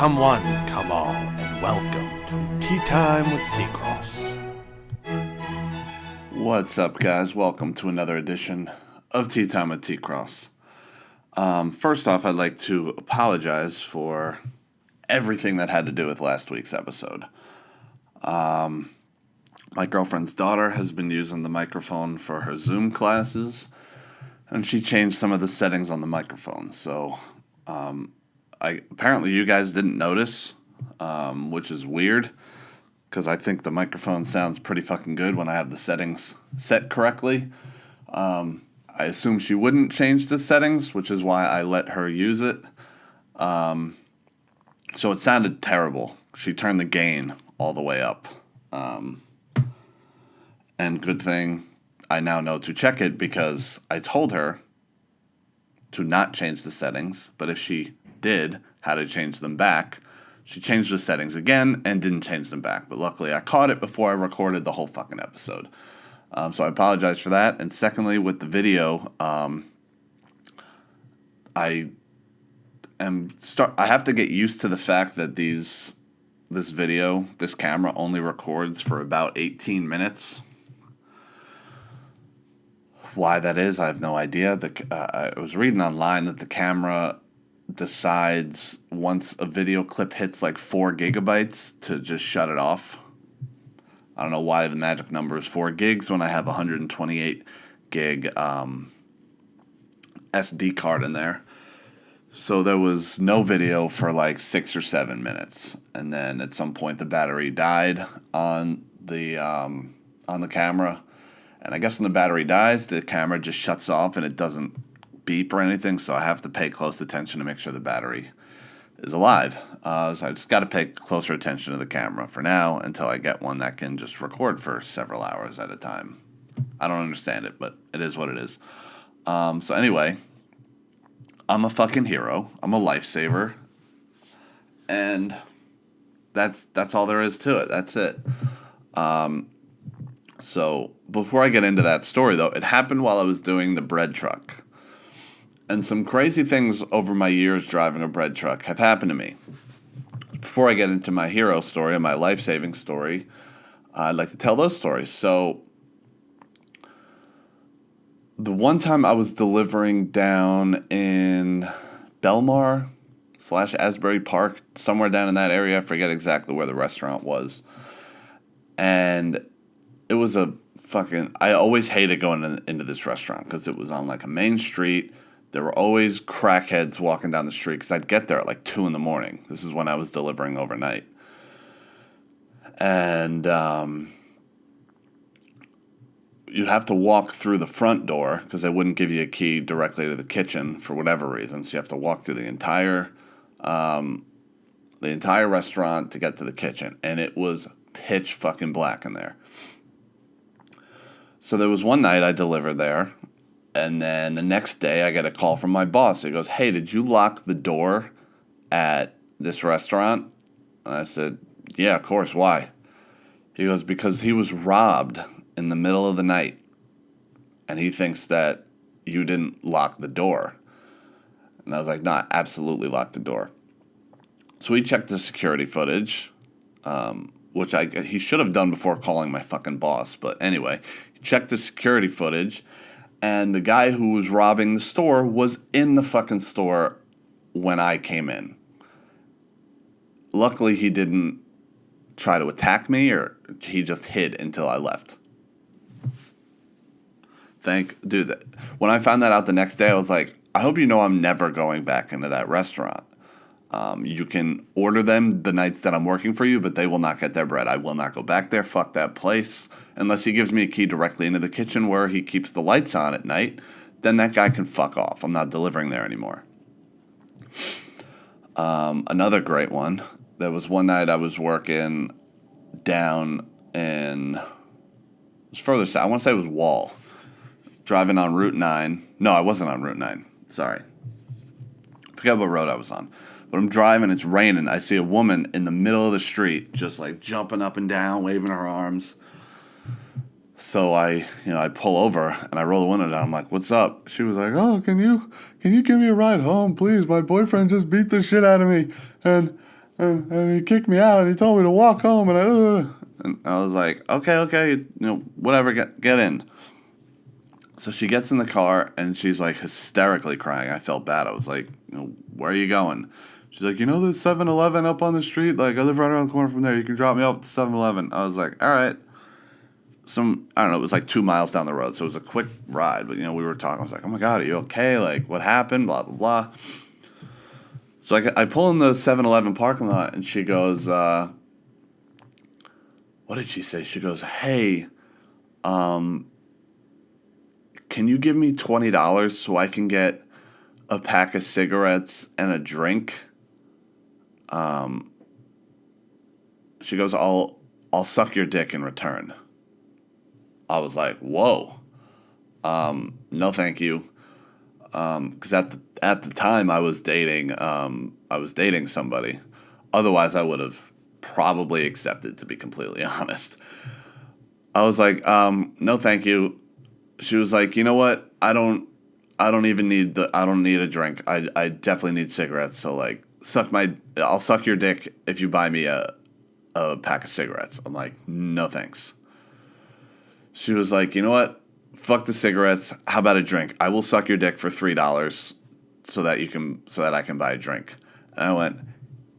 Come one, come all, and welcome to Tea Time with T-Cross. What's up, guys? Welcome to another edition of Tea Time with T-Cross. First off, I'd like to apologize for everything that had to do with last week's episode. My girlfriend's daughter has been using the microphone for her Zoom classes, and she changed some of the settings on the microphone. So, apparently you guys didn't notice, which is weird, because I think the microphone sounds pretty fucking good when I have the settings set correctly. I assume she wouldn't change the settings, which is why I let her use it. So it sounded terrible. She turned the gain all the way up. And good thing I now know to check it, because I told her to not change the settings, but if she did, how to change them back. She changed the settings again and didn't change them back. But luckily I caught it before I recorded the whole fucking episode. So I apologize for that. And secondly, with the video, I have to get used to the fact that this camera only records for about 18 minutes. Why that is, I have no idea. I was reading online that the camera decides once a video clip hits like 4 gigabytes to just shut it off. I don't know why the magic number is 4 gigs when I have 128 gig SD card in there. So there was no video for like 6 or 7 minutes, and then at some point the battery died on the camera. And I guess when the battery dies, the camera just shuts off and it doesn't beep or anything. So I have to pay close attention to make sure the battery is alive. So I just got to pay closer attention to the camera for now until I get one that can just record for several hours at a time. I don't understand it, but it is what it is. So anyway, I'm a fucking hero. I'm a lifesaver. And that's all there is to it. That's it. So before I get into that story, though, it happened while I was doing the bread truck. And some crazy things over my years driving a bread truck have happened to me. Before I get into my hero story and my life-saving story, I'd like to tell those stories. So the one time I was delivering down in Belmar/Asbury Park, somewhere down in that area. I forget exactly where the restaurant was. And it was I always hated going into this restaurant because it was on like a main street. There were always crackheads walking down the street because I'd get there at like 2 in the morning. This is when I was delivering overnight. And you'd have to walk through the front door because they wouldn't give you a key directly to the kitchen for whatever reason. So you have to walk through the entire restaurant to get to the kitchen. And it was pitch fucking black in there. So there was one night I delivered there, and then the next day I get a call from my boss. He goes, "Hey, did you lock the door at this restaurant?" And I said, "Yeah, of course. Why?" He goes, "Because he was robbed in the middle of the night, and he thinks that you didn't lock the door." And I was like, "No, absolutely lock the door." So we checked the security footage, which he should have done before calling my fucking boss. But anyway, he checked the security footage, and the guy who was robbing the store was in the fucking store when I came in. Luckily, he didn't try to attack me, or he just hid until I left. When I found that out the next day, I was like, I hope you know I'm never going back into that restaurant. You can order them the nights that I'm working for you, but they will not get their bread. I will not go back there. Fuck that place. Unless he gives me a key directly into the kitchen where he keeps the lights on at night, then that guy can fuck off. I'm not delivering there anymore. Another great one. There was one night I was working down in... It was further south. I want to say it was Wall. Driving on Route 9. No, I wasn't on Route 9. Sorry. I forget what road I was on. But I'm driving, it's raining. I see a woman in the middle of the street just like jumping up and down, waving her arms. So I pull over and I roll the window down. I'm like, "What's up?" She was like, "Oh, can you give me a ride home, please? My boyfriend just beat the shit out of me." And and he kicked me out, and he told me to walk home, and I was like, okay, whatever, get in. So she gets in the car, and she's like hysterically crying. I felt bad. I was like, where are you going? She's like, the 7-Eleven up on the street? Like, I live right around the corner from there. You can drop me off at the 7-Eleven. I was like, all right. I don't know, it was like 2 miles down the road, so it was a quick ride. But, we were talking. I was like, oh, my God, are you okay? Like, what happened? Blah, blah, blah. So I pull in the 7-Eleven parking lot, and she goes, what did she say? She goes, hey, can you give me $20 so I can get a pack of cigarettes and a drink? She goes, I'll suck your dick in return. I was like, whoa. No, thank you. Because at the time I was dating somebody. Otherwise, I would have probably accepted, to be completely honest. I was like, no, thank you. She was like, you know what? I don't need a drink. I definitely need cigarettes. So like, I'll suck your dick if you buy me a pack of cigarettes. I'm like, no, thanks. She was like, you know what? Fuck the cigarettes. How about a drink? I will suck your dick for $3 so that I can buy a drink. And I went,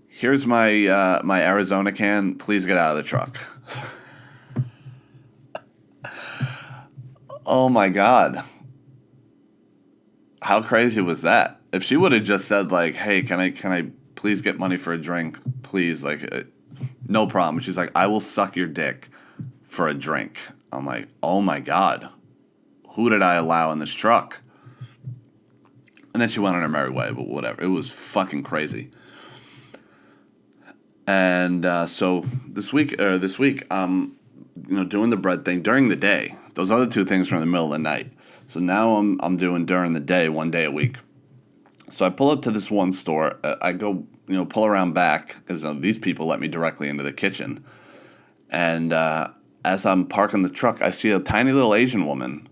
here's my my Arizona can. Please get out of the truck. Oh my God. How crazy was that? If she would have just said like, hey, can I please get money for a drink? Please, like, no problem. She's like, I will suck your dick for a drink. I'm like, oh my God. Who did I allow in this truck? And then she went on her merry way, but whatever. It was fucking crazy. And so this week, I'm doing the bread thing during the day. Those other two things were in the middle of the night. So now I'm doing during the day, 1 day a week. So I pull up to this one store. I go, pull around back because these people let me directly into the kitchen. And as I'm parking the truck, I see a tiny little Asian woman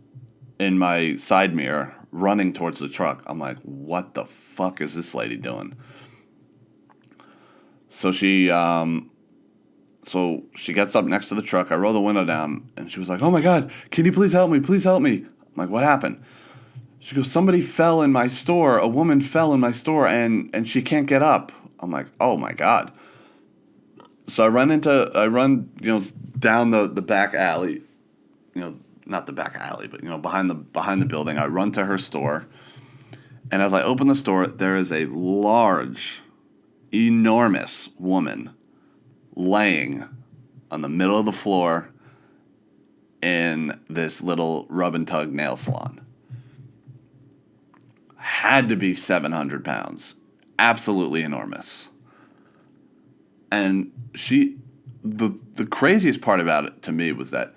in my side mirror running towards the truck. I'm like, what the fuck is this lady doing? So she gets up next to the truck. I roll the window down, and she was like, oh my God, can you please help me? Please help me. I'm like, what happened? She goes, somebody fell in my store. A woman fell in my store, and she can't get up. I'm like, oh my God. So I run down the back alley, not the back alley, but behind the building. I run to her store, and as I open the store, there is a large, enormous woman laying on the middle of the floor in this little rub and tug nail salon. Had to be 700 pounds. Absolutely enormous. And the craziest part about it to me was that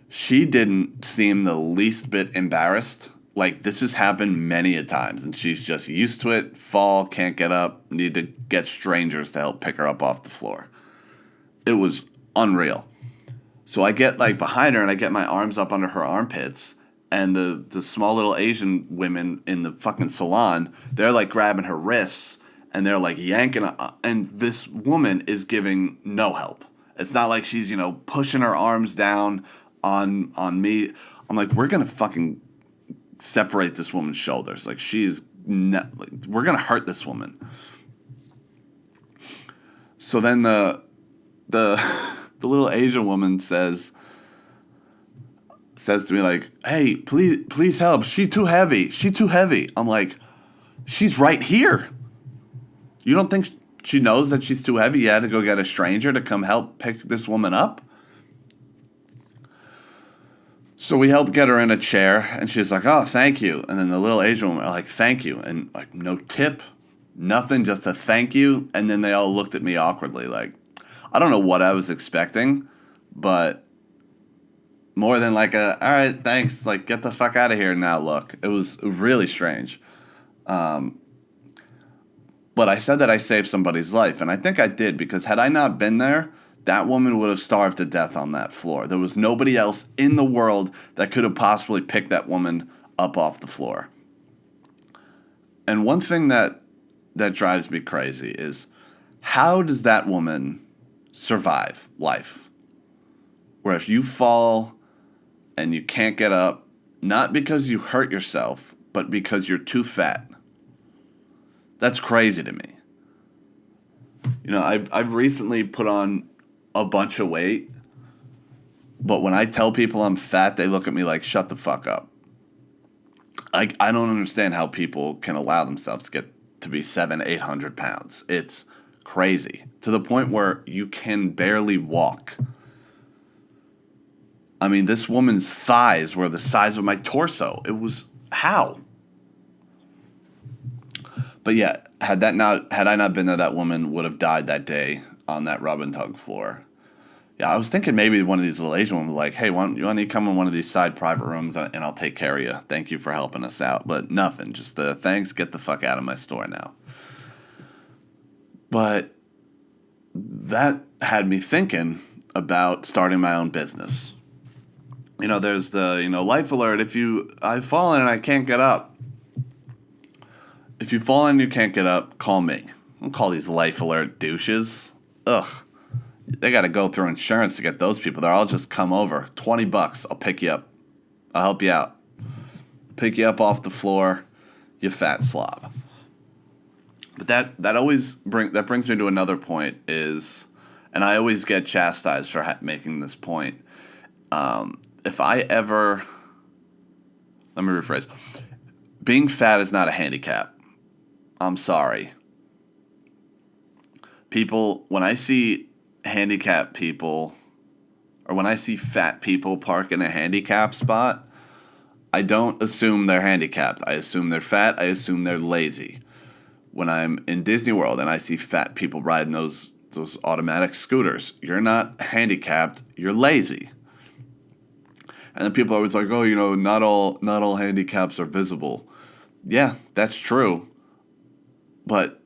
she didn't seem the least bit embarrassed. Like, this has happened many a times, and she's just used to it. Fall, can't get up, need to get strangers to help pick her up off the floor. It was unreal. So I get like behind her, and I get my arms up under her armpits, and the small little Asian women in the fucking salon, they're like grabbing her wrists, and they're like yanking, and this woman is giving no help. It's not like she's, pushing her arms down on me. I'm like, we're going to fucking separate this woman's shoulders. Like, we're going to hurt this woman. So then the little Asian woman says to me, like, hey, please help. She's too heavy. I'm like, she's right here. You don't think she knows that she's too heavy? You had to go get a stranger to come help pick this woman up? So we helped get her in a chair, and she's like, oh, thank you. And then the little Asian woman, like, thank you. And, like, no tip, nothing, just a thank you. And then they all looked at me awkwardly, like, I don't know what I was expecting, but more than like all right, thanks, like, get the fuck out of here now look. It was really strange. But I said that I saved somebody's life, and I think I did, because had I not been there, that woman would have starved to death on that floor. There was nobody else in the world that could have possibly picked that woman up off the floor. And one thing that drives me crazy is How does that woman survive life? Where if you fall and you can't get up, not because you hurt yourself, but because you're too fat. That's crazy to me. You know, I've recently put on a bunch of weight, but when I tell people I'm fat, they look at me like, shut the fuck up. I don't understand how people can allow themselves to get to be 700-800 pounds. It's crazy. To the point where you can barely walk. I mean, this woman's thighs were the size of my torso. It was, how? But yeah, had I not been there, that woman would have died that day on that rub and tug floor. Yeah, I was thinking maybe one of these little Asian women was like, hey, you want to come in one of these side private rooms and I'll take care of you. Thank you for helping us out. But nothing. Just thanks, get the fuck out of my store now. But that had me thinking about starting my own business. You know, there's the, life alert. I've fallen and I can't get up. If you fall and you can't get up, call me. Don't call these life alert douches. Ugh. They got to go through insurance to get those people there. I'll just come over. $20. I'll pick you up. I'll help you out. Pick you up off the floor, you fat slob. But that brings me to another point is, and I always get chastised for making this point. If I ever, let me rephrase. Being fat is not a handicap. I'm sorry. People, when I see handicapped people, or when I see fat people park in a handicap spot, I don't assume they're handicapped. I assume they're fat. I assume they're lazy. When I'm in Disney World and I see fat people riding those automatic scooters, you're not handicapped. You're lazy. And then people are always like, oh, not all handicaps are visible. Yeah, that's true. But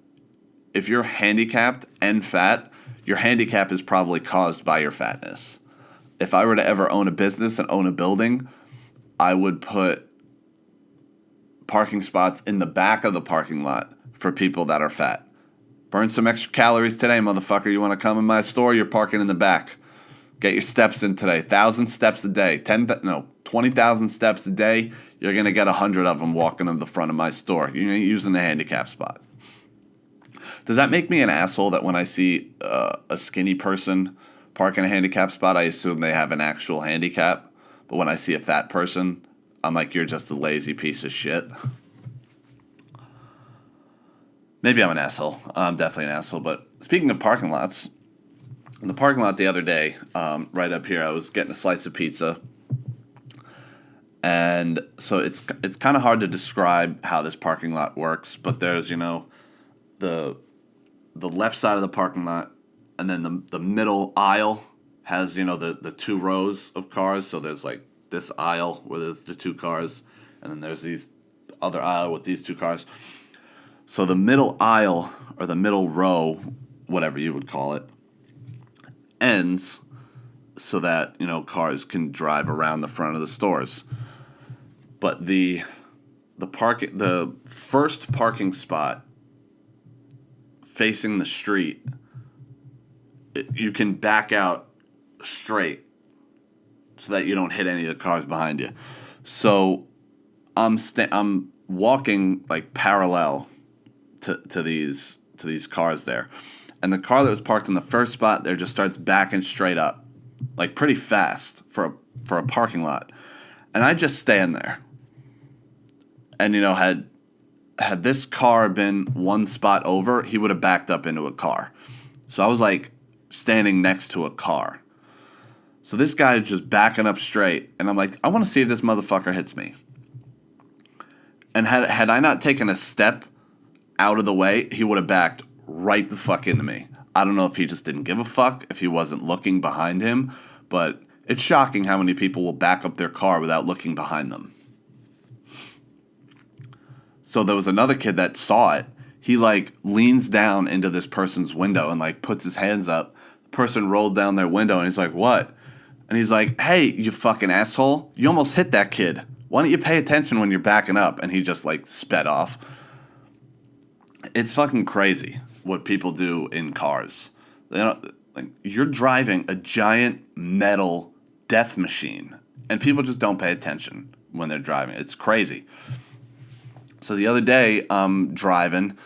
if you're handicapped and fat, your handicap is probably caused by your fatness. If I were to ever own a business and own a building, I would put parking spots in the back of the parking lot for people that are fat. Burn some extra calories today, motherfucker. You want to come in my store? You're parking in the back. Get your steps in today. 1,000 steps a day. 20,000 steps a day. You're going to get 100 of them walking in the front of my store. You're using the handicap spot. Does that make me an asshole that when I see a skinny person park in a handicap spot, I assume they have an actual handicap? But when I see a fat person, I'm like, you're just a lazy piece of shit. Maybe I'm an asshole. I'm definitely an asshole. But speaking of parking lots, in the parking lot the other day, right up here, I was getting a slice of pizza. And so it's kind of hard to describe how this parking lot works. But there's, the left side of the parking lot, and then the middle aisle has, the two rows of cars. So there's like this aisle where there's the two cars, and then there's these other aisle with these two cars. So the middle aisle, or the middle row, whatever you would call it, ends so that, cars can drive around the front of the stores. But the first parking spot facing the street, you can back out straight so that you don't hit any of the cars behind you. So I'm walking like parallel to these cars there, and the car that was parked in the first spot there just starts backing straight up, like pretty fast for a parking lot, and I just stand there. And had this car been one spot over, he would have backed up into a car. So I was like standing next to a car. So this guy is just backing up straight, and I'm like, I want to see if this motherfucker hits me. And had I not taken a step out of the way, he would have backed right the fuck into me. I don't know if he just didn't give a fuck, if he wasn't looking behind him, but it's shocking how many people will back up their car without looking behind them. So there was another kid that saw it. He leans down into this person's window and puts his hands up. The person rolled down their window and he's like, what? And he's like, hey, you fucking asshole. You almost hit that kid. Why don't you pay attention when you're backing up? And he just sped off. It's fucking crazy. what people do in cars. They don't, like, you're driving a giant metal death machine, and people just don't pay attention when they're driving. It's crazy. So the other day, I'm driving,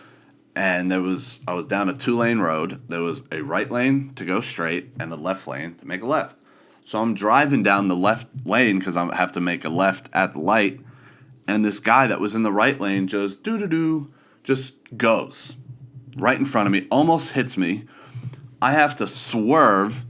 and I was down a 2-lane road. There was a right lane to go straight and a left lane to make a left. So I'm driving down the left lane because I have to make a left at the light, and this guy that was in the right lane just just goes right in front of me, almost hits me. I have to swerve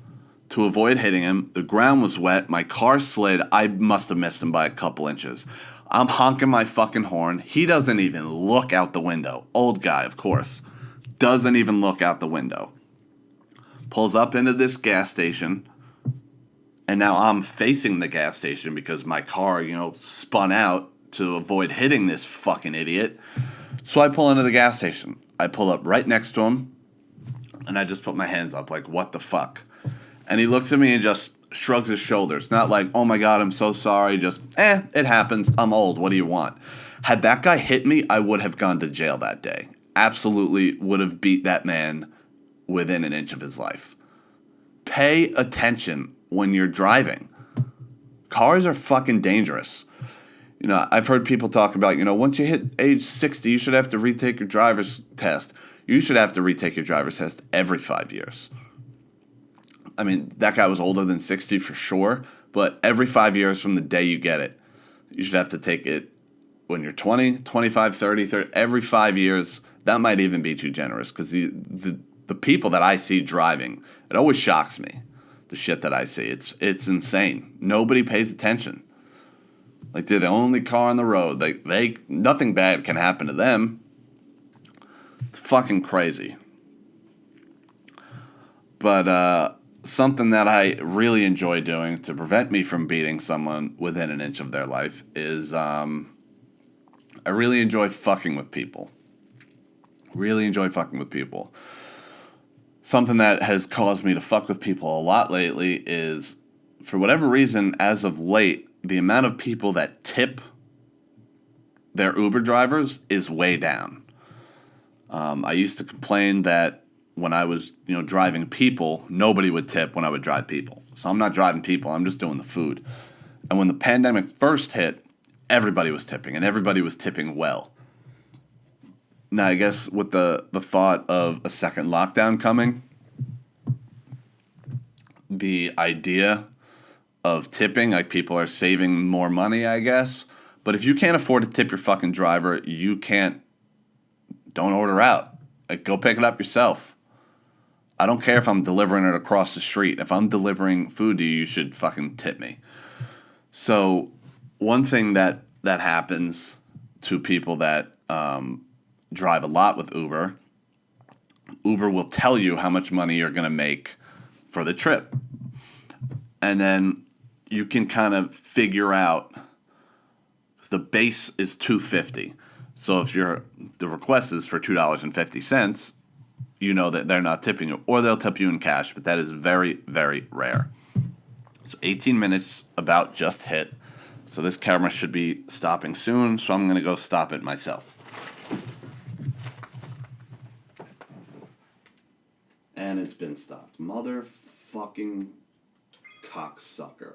to avoid hitting him. The ground was wet. My car slid. I must have missed him by a couple inches. I'm honking my fucking horn. He doesn't even look out the window. Old guy, of course. Doesn't even look out the window. Pulls up into this gas station. And now I'm facing the gas station because my car, spun out to avoid hitting this fucking idiot. So I pull into the gas station. I pull up right next to him. And I just put my hands up like, what the fuck? And he looks at me and just shrugs his shoulders. Not like, oh my God, I'm so sorry. Just, it happens. I'm old. What do you want? Had that guy hit me, I would have gone to jail that day. Absolutely would have beat that man within an inch of his life. Pay attention when you're driving. Cars are fucking dangerous. I've heard people talk about, once you hit age 60, you should have to retake your driver's test. You should have to retake your driver's test every 5 years. I mean, that guy was older than 60 for sure, but every 5 years from the day you get it, you should have to take it when you're 20, 25, 30, every 5 years. That might even be too generous because the people that I see driving, it always shocks me, the shit that I see. It's insane. Nobody pays attention. Like, they're the only car on the road. They nothing bad can happen to them. It's fucking crazy. But something that I really enjoy doing to prevent me from beating someone within an inch of their life is I really enjoy fucking with people. Really enjoy fucking with people. Something that has caused me to fuck with people a lot lately is, for whatever reason, as of late, the amount of people that tip their Uber drivers is way down. I used to complain that when I was, driving people, nobody would tip when I would drive people. So I'm not driving people, I'm just doing the food. And when the pandemic first hit, everybody was tipping, and everybody was tipping well. Now, I guess with the thought of a second lockdown coming, the idea of tipping, like, people are saving more money, I guess. But if you can't afford to tip your fucking driver, don't order out. Like, go pick it up yourself. I don't care if I'm delivering it across the street. If I'm delivering food to you, you should fucking tip me. So one thing that happens to people that drive a lot with Uber will tell you how much money you're going to make for the trip. And then you can kind of figure out, because the base is $2.50. So if the request is for $2.50, you know that they're not tipping you, or they'll tip you in cash, but that is very, very rare. So 18 minutes about just hit. So this camera should be stopping soon, so I'm going to go stop it myself. And it's been stopped. Motherfucking cocksucker.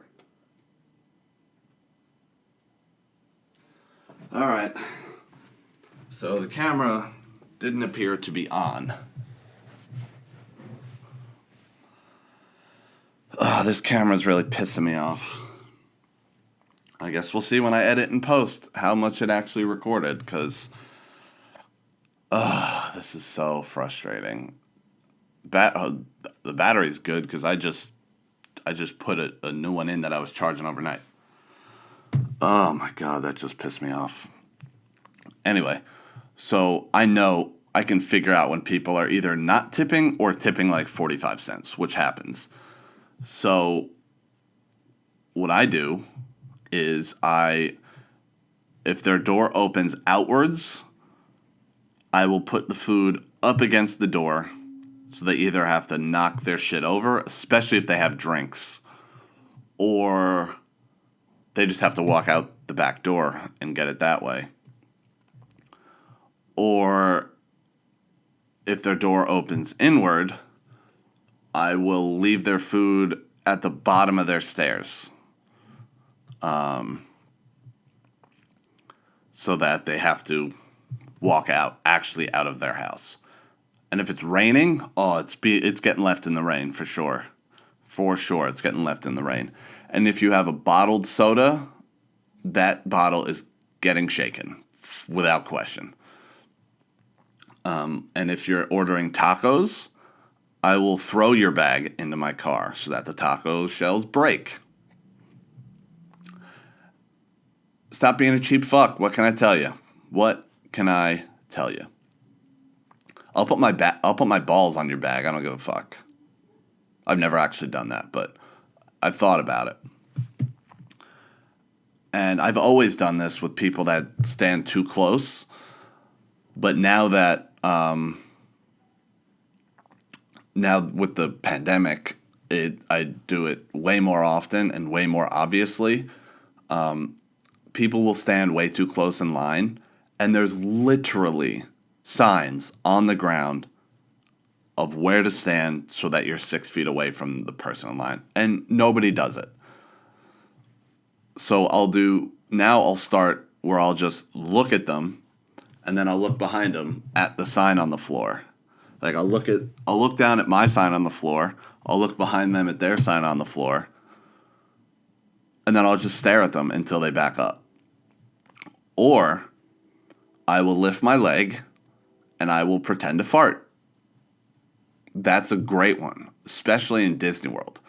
All right. So the camera didn't appear to be on. This camera's really pissing me off. I guess we'll see when I edit and post how much it actually recorded, because this is so frustrating. The battery's good because I just put a new one in that I was charging overnight. Oh my God, that just pissed me off. Anyway, so I know I can figure out when people are either not tipping or tipping like 45 cents, which happens. So what I do is if their door opens outwards, I will put the food up against the door, so they either have to knock their shit over, especially if they have drinks, or they just have to walk out the back door and get it that way. Or if their door opens inward, I will leave their food at the bottom of their stairs. So that they have to walk actually out of their house. And if it's raining, it's getting left in the rain for sure. For sure, it's getting left in the rain. And if you have a bottled soda, that bottle is getting shaken without question. And if you're ordering tacos, I will throw your bag into my car so that the taco shells break. Stop being a cheap fuck. What can I tell you? What can I tell you? I'll put my balls on your bag. I don't give a fuck. I've never actually done that, but I've thought about it. And I've always done this with people that stand too close. But now that now with the pandemic, I do it way more often and way more obviously. People will stand way too close in line, and there's literally signs on the ground of where to stand so that you're 6 feet away from the person in line, and nobody does it. So I'll start where I'll just look at them, and then I'll look behind them at the sign on the floor. Like I'll look down at my sign on the floor, I'll look behind them at their sign on the floor, and then I'll just stare at them until they back up. Or I will lift my leg and I will pretend to fart. That's a great one, especially in Disney World.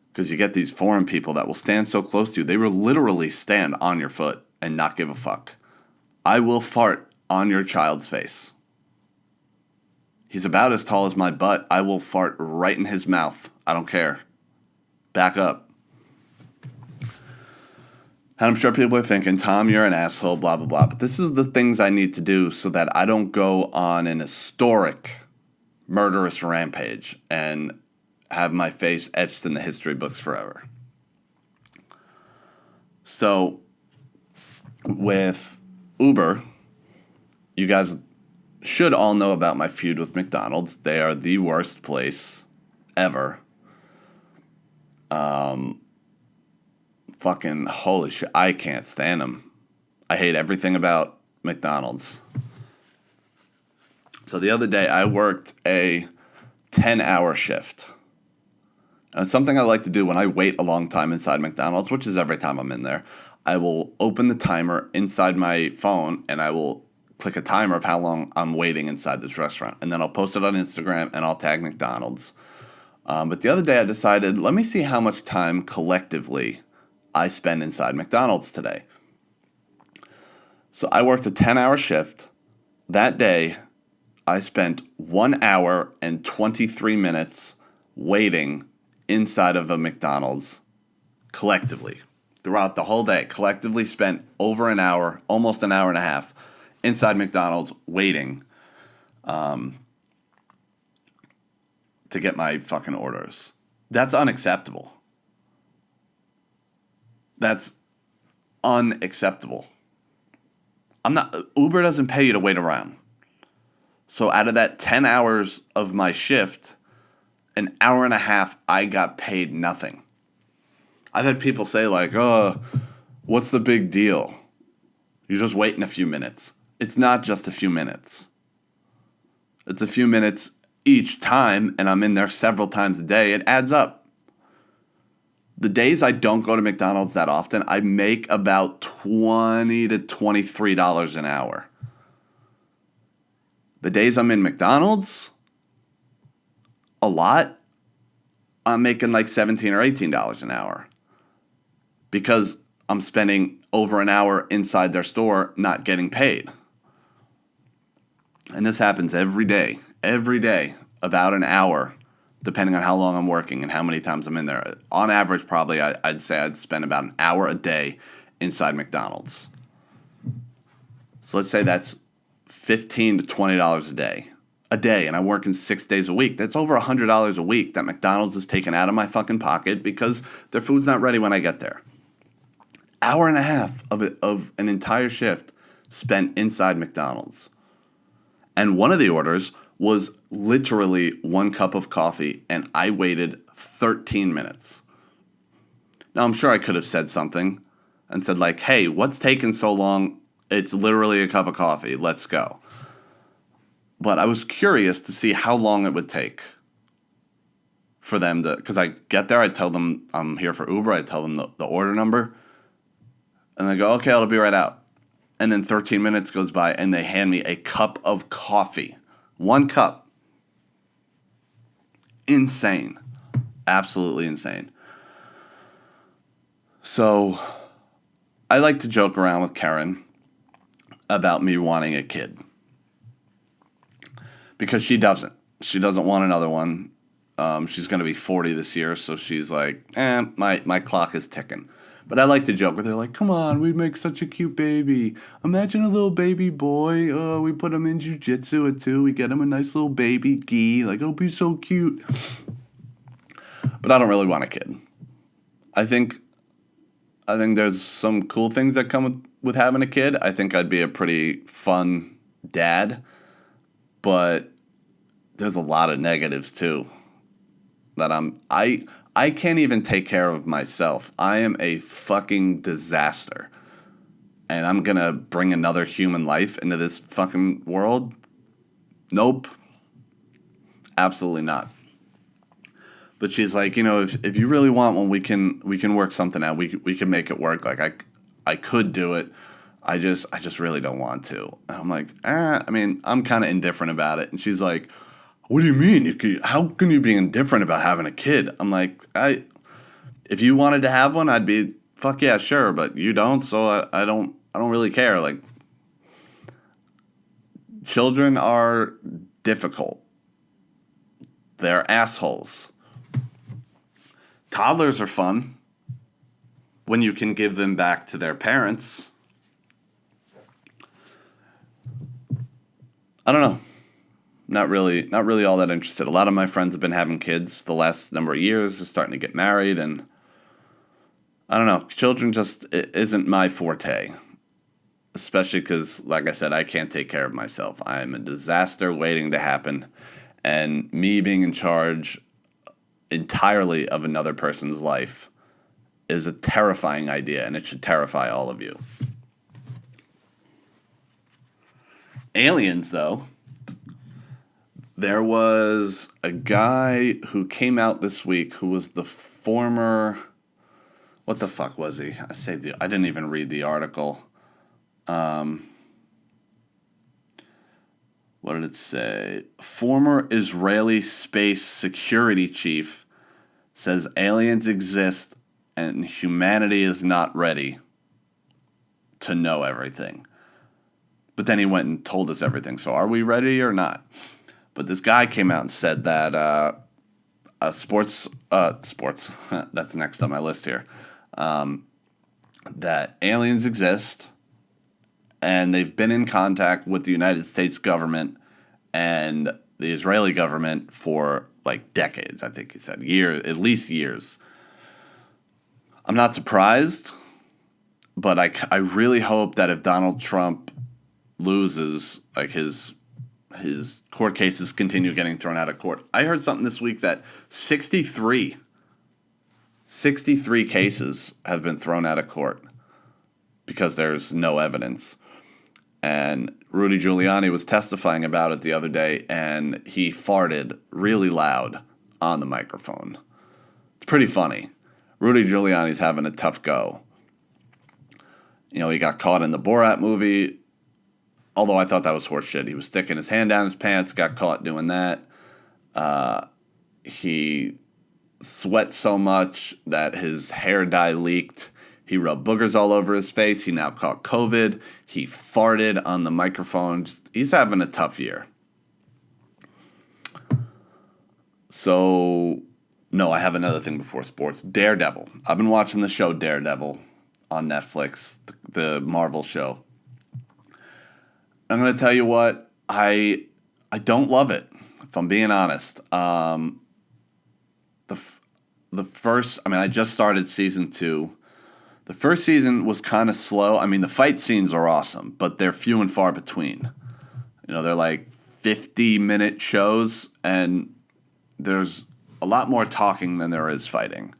Because you get these foreign people that will stand so close to you, they will literally stand on your foot and not give a fuck. I will fart on your child's face. He's about as tall as my butt. I will fart right in his mouth. I don't care. Back up. And I'm sure people are thinking, Tom, you're an asshole, blah, blah, blah. But this is the things I need to do so that I don't go on an historic murderous rampage and have my face etched in the history books forever. So with Uber, you guys should all know about my feud with McDonald's. They are the worst place ever. Fucking holy shit, I can't stand them. I hate everything about McDonald's. So the other day I worked a 10-hour shift. And it's something I like to do when I wait a long time inside McDonald's, which is every time I'm in there. I will open the timer inside my phone and I will click a timer of how long I'm waiting inside this restaurant. And then I'll post it on Instagram and I'll tag McDonald's. But the other day I decided, let me see how much time collectively I spend inside McDonald's today. So I worked a 10-hour shift. That day, I spent 1 hour and 23 minutes waiting inside of a McDonald's collectively. Throughout the whole day, collectively spent over an hour, almost an hour and a half, inside McDonald's waiting to get my fucking orders. That's unacceptable. That's unacceptable. Uber doesn't pay you to wait around. So out of that 10 hours of my shift, an hour and a half, I got paid nothing. I've had people say like, what's the big deal? You're just waiting a few minutes. It's not just a few minutes. It's a few minutes each time, and I'm in there several times a day. It adds up. The days I don't go to McDonald's that often, I make about $20 to $23 an hour. The days I'm in McDonald's, a lot, I'm making like $17 or $18 an hour. Because I'm spending over an hour inside their store not getting paid. And this happens every day, about an hour, depending on how long I'm working and how many times I'm in there. On average, probably, I'd say I'd spend about an hour a day inside McDonald's. So let's say that's $15 to $20 a day, and I'm working 6 days a week. That's over $100 a week that McDonald's is taking out of my fucking pocket because their food's not ready when I get there. Hour and a half of an entire shift spent inside McDonald's. And one of the orders was literally 1 cup of coffee, and I waited 13 minutes. Now, I'm sure I could have said something and said, like, hey, what's taking so long? It's literally a cup of coffee. Let's go. But I was curious to see how long it would take for them to, because I get there, I tell them I'm here for Uber, I tell them the order number, and they go, okay, I'll be right out. And then 13 minutes goes by, and they hand me a cup of coffee. 1 cup. Insane. Absolutely insane. So I like to joke around with Karen about me wanting a kid. Because she doesn't. She doesn't want another one. She's going to be 40 this year, so she's like, my clock is ticking. But I like to joke with her, like, come on, we'd make such a cute baby. Imagine a little baby boy. Oh, we put him in jiu-jitsu at 2. We get him a nice little baby gi. Like, it'll be so cute. But I don't really want a kid. I think there's some cool things that come with having a kid. I think I'd be a pretty fun dad. But there's a lot of negatives, too. That I can't even take care of myself. I am a fucking disaster. And I'm going to bring another human life into this fucking world? Nope. Absolutely not. But she's like, if you really want one, we can work something out. We can make it work. Like I could do it. I just really don't want to. And I'm like, I'm kind of indifferent about it. And she's like, what do you mean? How can you be indifferent about having a kid? I'm like, if you wanted to have one, I'd be, fuck yeah, sure. But you don't, so I don't really care. Like, children are difficult. They're assholes. Toddlers are fun when you can give them back to their parents. I don't know. Not really all that interested. A lot of my friends have been having kids the last number of years. They're starting to get married, and I don't know. Children just isn't my forte, especially because, like I said, I can't take care of myself. I am a disaster waiting to happen, and me being in charge entirely of another person's life is a terrifying idea, and it should terrify all of you. Aliens, though. There was a guy who came out this week who was the former... What the fuck was he? I didn't even read the article. What did it say? Former Israeli space security chief says aliens exist and humanity is not ready to know everything. But then he went and told us everything. So are we ready or not? But this guy came out and said that sports, that's next on my list here, that aliens exist, and they've been in contact with the United States government and the Israeli government for like decades, I think he said, years, at least years. I'm not surprised, but I really hope that if Donald Trump loses, like his court cases continue getting thrown out of court. I heard something this week that 63 cases have been thrown out of court because there's no evidence. And Rudy Giuliani was testifying about it the other day, and he farted really loud on the microphone. It's pretty funny. Rudy Giuliani's having a tough go. He got caught in the Borat movie. Although I thought that was horseshit. He was sticking his hand down his pants, got caught doing that. He sweat so much that his hair dye leaked. He rubbed boogers all over his face. He now caught COVID. He farted on the microphone. He's having a tough year. So, no, I have another thing before sports. Daredevil. I've been watching the show Daredevil on Netflix, the Marvel show. I'm going to tell you what, I don't love it, if I'm being honest. The first, I just started season 2. The first season was kind of slow. The fight scenes are awesome, but they're few and far between. They're like 50-minute shows, and there's a lot more talking than there is fighting.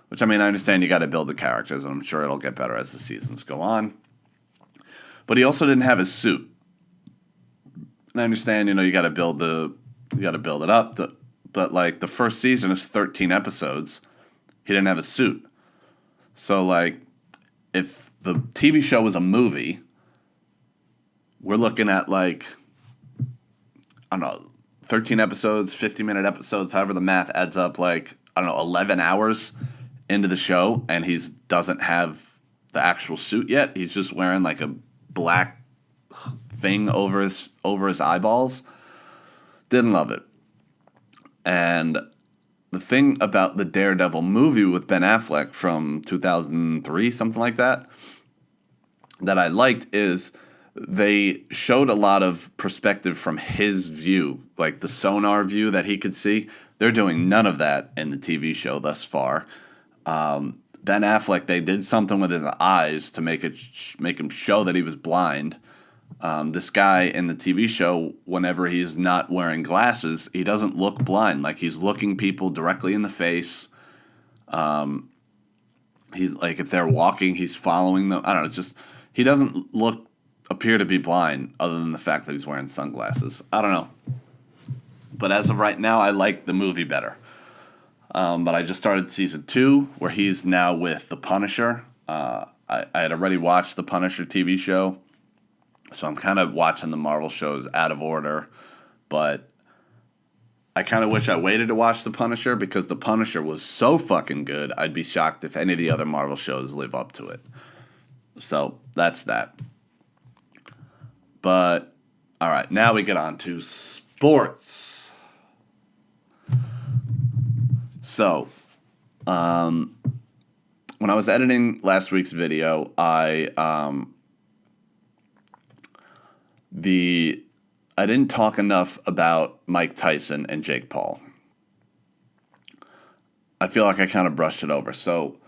Which, I mean, I understand you got to build the characters, and I'm sure it'll get better as the seasons go on. But he also didn't have his suit. And I understand, you got to build it up. But like the first season is 13 episodes. He didn't have a suit. So like, if the TV show was a movie, we're looking at like, I don't know, 13 episodes, 50-minute episodes, however the math adds up, like, I don't know, 11 hours into the show, and he doesn't have the actual suit yet. He's just wearing like a black thing over his eyeballs. Didn't love it. And the thing about the Daredevil movie with Ben Affleck from 2003, something like that I liked is they showed a lot of perspective from his view, like the sonar view that he could see. They're doing none of that in the TV show thus far. Ben Affleck, they did something with his eyes to make him show that he was blind. This guy in the TV show, whenever he's not wearing glasses, he doesn't look blind. Like, he's looking people directly in the face. He's like, if they're walking, he's following them. I don't know. Just, he doesn't appear to be blind other than the fact that he's wearing sunglasses. I don't know. But as of right now, I like the movie better. But I just started season 2, where he's now with the Punisher. I had already watched the Punisher TV show, so I'm kind of watching the Marvel shows out of order. But I kind of wish I waited to watch the Punisher, because the Punisher was so fucking good, I'd be shocked if any of the other Marvel shows live up to it. So that's that. But, all right, now we get on to sports. So, when I was editing last week's video, I didn't talk enough about Mike Tyson and Jake Paul. I feel like I kind of brushed it over. So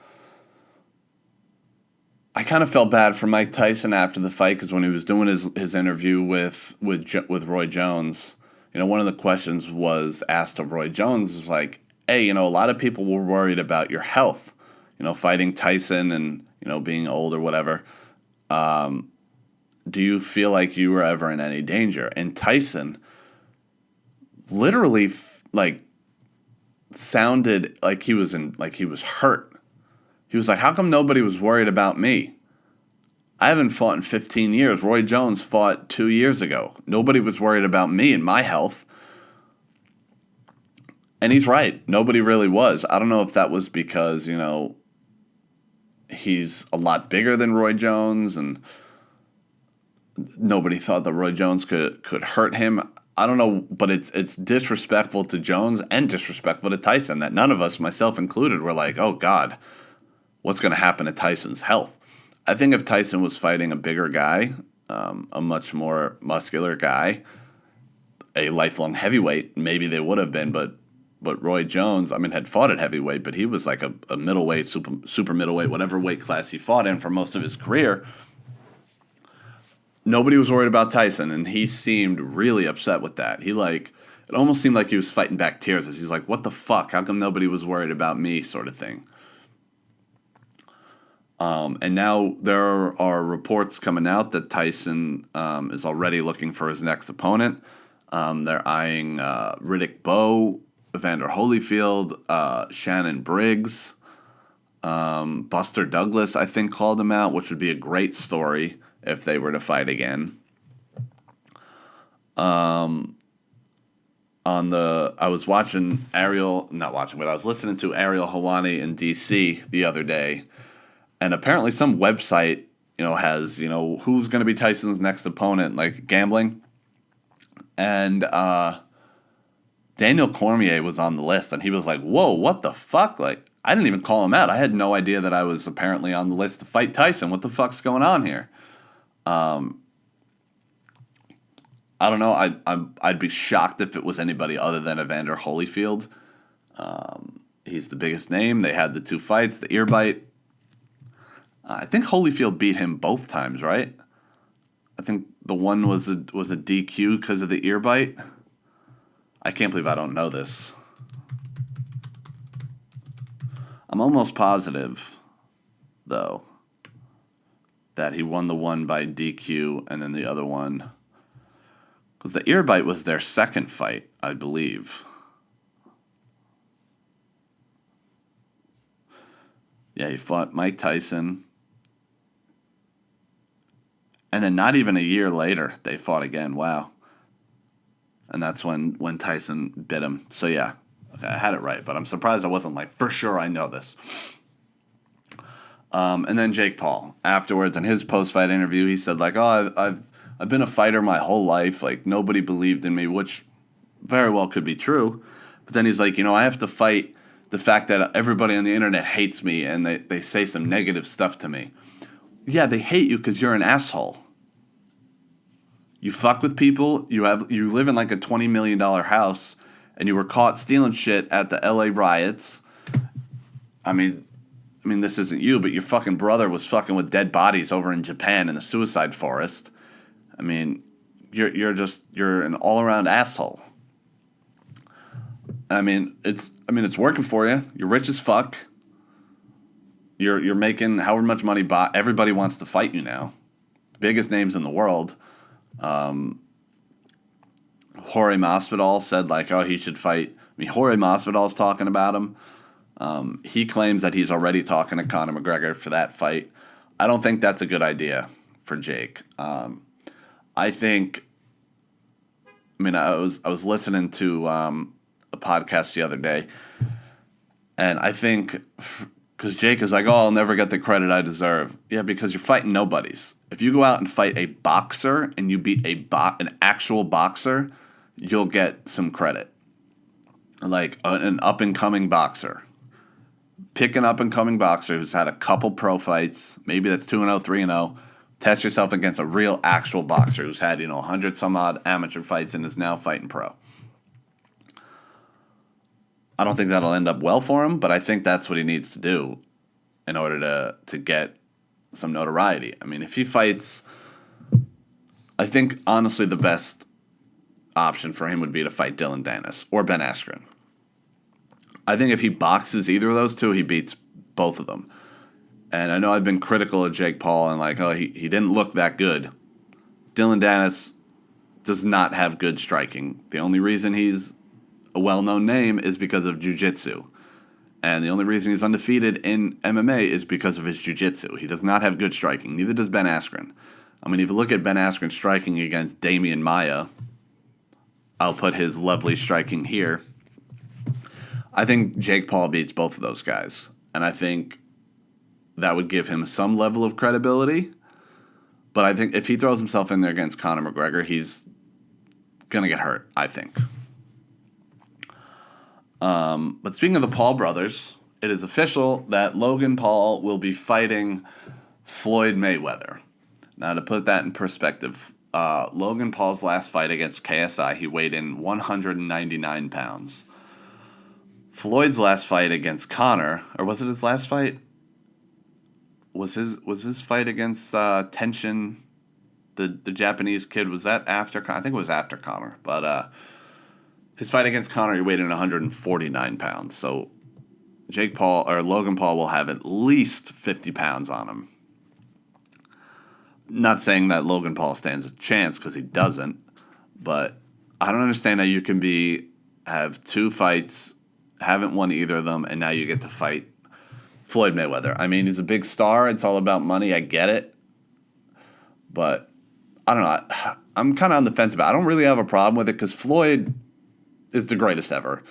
I kind of felt bad for Mike Tyson after the fight, because when he was doing his interview with Roy Jones, one of the questions was asked of Roy Jones is like, hey, a lot of people were worried about your health, fighting Tyson and, being old or whatever. Do you feel like you were ever in any danger? And Tyson literally sounded like he was hurt. He was like, how come nobody was worried about me? I haven't fought in 15 years. Roy Jones fought 2 years ago. Nobody was worried about me and my health. And he's right. Nobody really was. I don't know if that was because, he's a lot bigger than Roy Jones, and nobody thought that Roy Jones could hurt him. I don't know, but it's disrespectful to Jones and disrespectful to Tyson that none of us, myself included, were like, oh, God, what's going to happen to Tyson's health? I think if Tyson was fighting a bigger guy, a much more muscular guy, a lifelong heavyweight, maybe they would have been, but Roy Jones, had fought at heavyweight, but he was like a middleweight, super middleweight, whatever weight class he fought in for most of his career. Nobody was worried about Tyson, and he seemed really upset with that. It almost seemed like he was fighting back tears as he's like, what the fuck? How come nobody was worried about me, sort of thing. And now there are reports coming out that Tyson is already looking for his next opponent. They're eyeing Riddick Bowe, Evander Holyfield, Shannon Briggs, Buster Douglas, I think, called him out, which would be a great story if they were to fight again. I was listening to Ariel Helwani in DC the other day, and apparently some website, has, who's going to be Tyson's next opponent, like gambling. And Daniel Cormier was on the list, and he was like, whoa, what the fuck? Like, I didn't even call him out. I had no idea that I was apparently on the list to fight Tyson. What the fuck's going on here? I don't know. I'd be shocked if it was anybody other than Evander Holyfield. He's the biggest name. They had the 2 fights, the ear bite. I think Holyfield beat him both times, right? I think the one was a DQ because of the ear bite. I can't believe I don't know this. I'm almost positive, though, that he won the one by DQ and then the other one, because the ear bite was their second fight, I believe. Yeah, he fought Mike Tyson. And then not even a year later, they fought again. Wow. And that's when Tyson bit him. So yeah, okay, I had it right, but I'm surprised I wasn't like, for sure I know this. And then Jake Paul. Afterwards, in his post-fight interview, he said like, oh, I've been a fighter my whole life. Like, nobody believed in me, which very well could be true. But then he's like, I have to fight the fact that everybody on the internet hates me and they say some negative stuff to me. Yeah, they hate you because you're an asshole. You fuck with people. You live in like a $20 million house, and you were caught stealing shit at the LA riots. I mean, this isn't you, but your fucking brother was fucking with dead bodies over in Japan in the suicide forest. I mean, you're an all around asshole. I mean, it's working for you. You're rich as fuck. You're making however much money. Everybody wants to fight you now. Biggest names in the world. Jorge Masvidal said like, oh, he should fight. I mean, Jorge Masvidal's talking about him. He claims that he's already talking to Conor McGregor for that fight. I don't think that's a good idea for Jake. I think. I mean, I was listening to a podcast the other day, and I think because Jake is like, oh, I'll never get the credit I deserve. Yeah, because you're fighting nobodies. If you go out and fight a boxer and you beat an actual boxer, you'll get some credit. Like an up-and-coming boxer. Pick an up-and-coming boxer who's had a couple pro fights. Maybe that's 2-0, 3-0. Test yourself against a real, actual boxer who's had, 100-some-odd amateur fights and is now fighting pro. I don't think that'll end up well for him, but I think that's what he needs to do in order to get some notoriety. I mean, if he fights, I think honestly the best option for him would be to fight Dylan Dennis or Ben Askren. I think if he boxes either of those two, he beats both of them. And I know I've been critical of Jake Paul and like, oh, he didn't look that good. Dylan Dennis does not have good striking. The only reason he's a well-known name is because of jiu-jitsu. And the only reason he's undefeated in MMA is because of his jiu-jitsu. He does not have good striking. Neither does Ben Askren. I mean, if you look at Ben Askren striking against Damian Maia, I'll put his lovely striking here. I think Jake Paul beats both of those guys. And I think that would give him some level of credibility. But I think if he throws himself in there against Conor McGregor, he's going to get hurt, I think. But speaking of the Paul brothers, it is official that Logan Paul will be fighting Floyd Mayweather. Now, to put that in perspective, Logan Paul's last fight against KSI, he weighed in 199 pounds. Floyd's last fight against Conor, or was it his last fight? Was his fight against Tenshin, the Japanese kid? Was that after? I think it was after Conor, but his fight against Conor, he weighed in 149 pounds. So Logan Paul will have at least 50 pounds on him. Not saying that Logan Paul stands a chance because he doesn't, but I don't understand how you can have two fights, haven't won either of them, and now you get to fight Floyd Mayweather. I mean, he's a big star. It's all about money. I get it. But I don't know. I'm kind of on the fence about it. I don't really have a problem with it because Floyd is the greatest ever.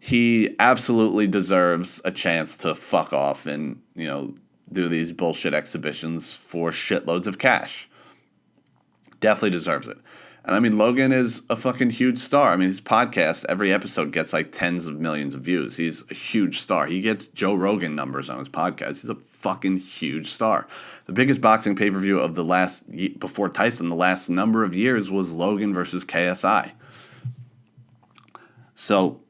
He absolutely deserves a chance to fuck off and, do these bullshit exhibitions for shitloads of cash. Definitely deserves it. And I mean, Logan is a fucking huge star. I mean, his podcast, every episode gets like tens of millions of views. He's a huge star. He gets Joe Rogan numbers on his podcast. He's a fucking huge star. The biggest boxing pay-per-view of before Tyson, the last number of years was Logan versus KSI. So,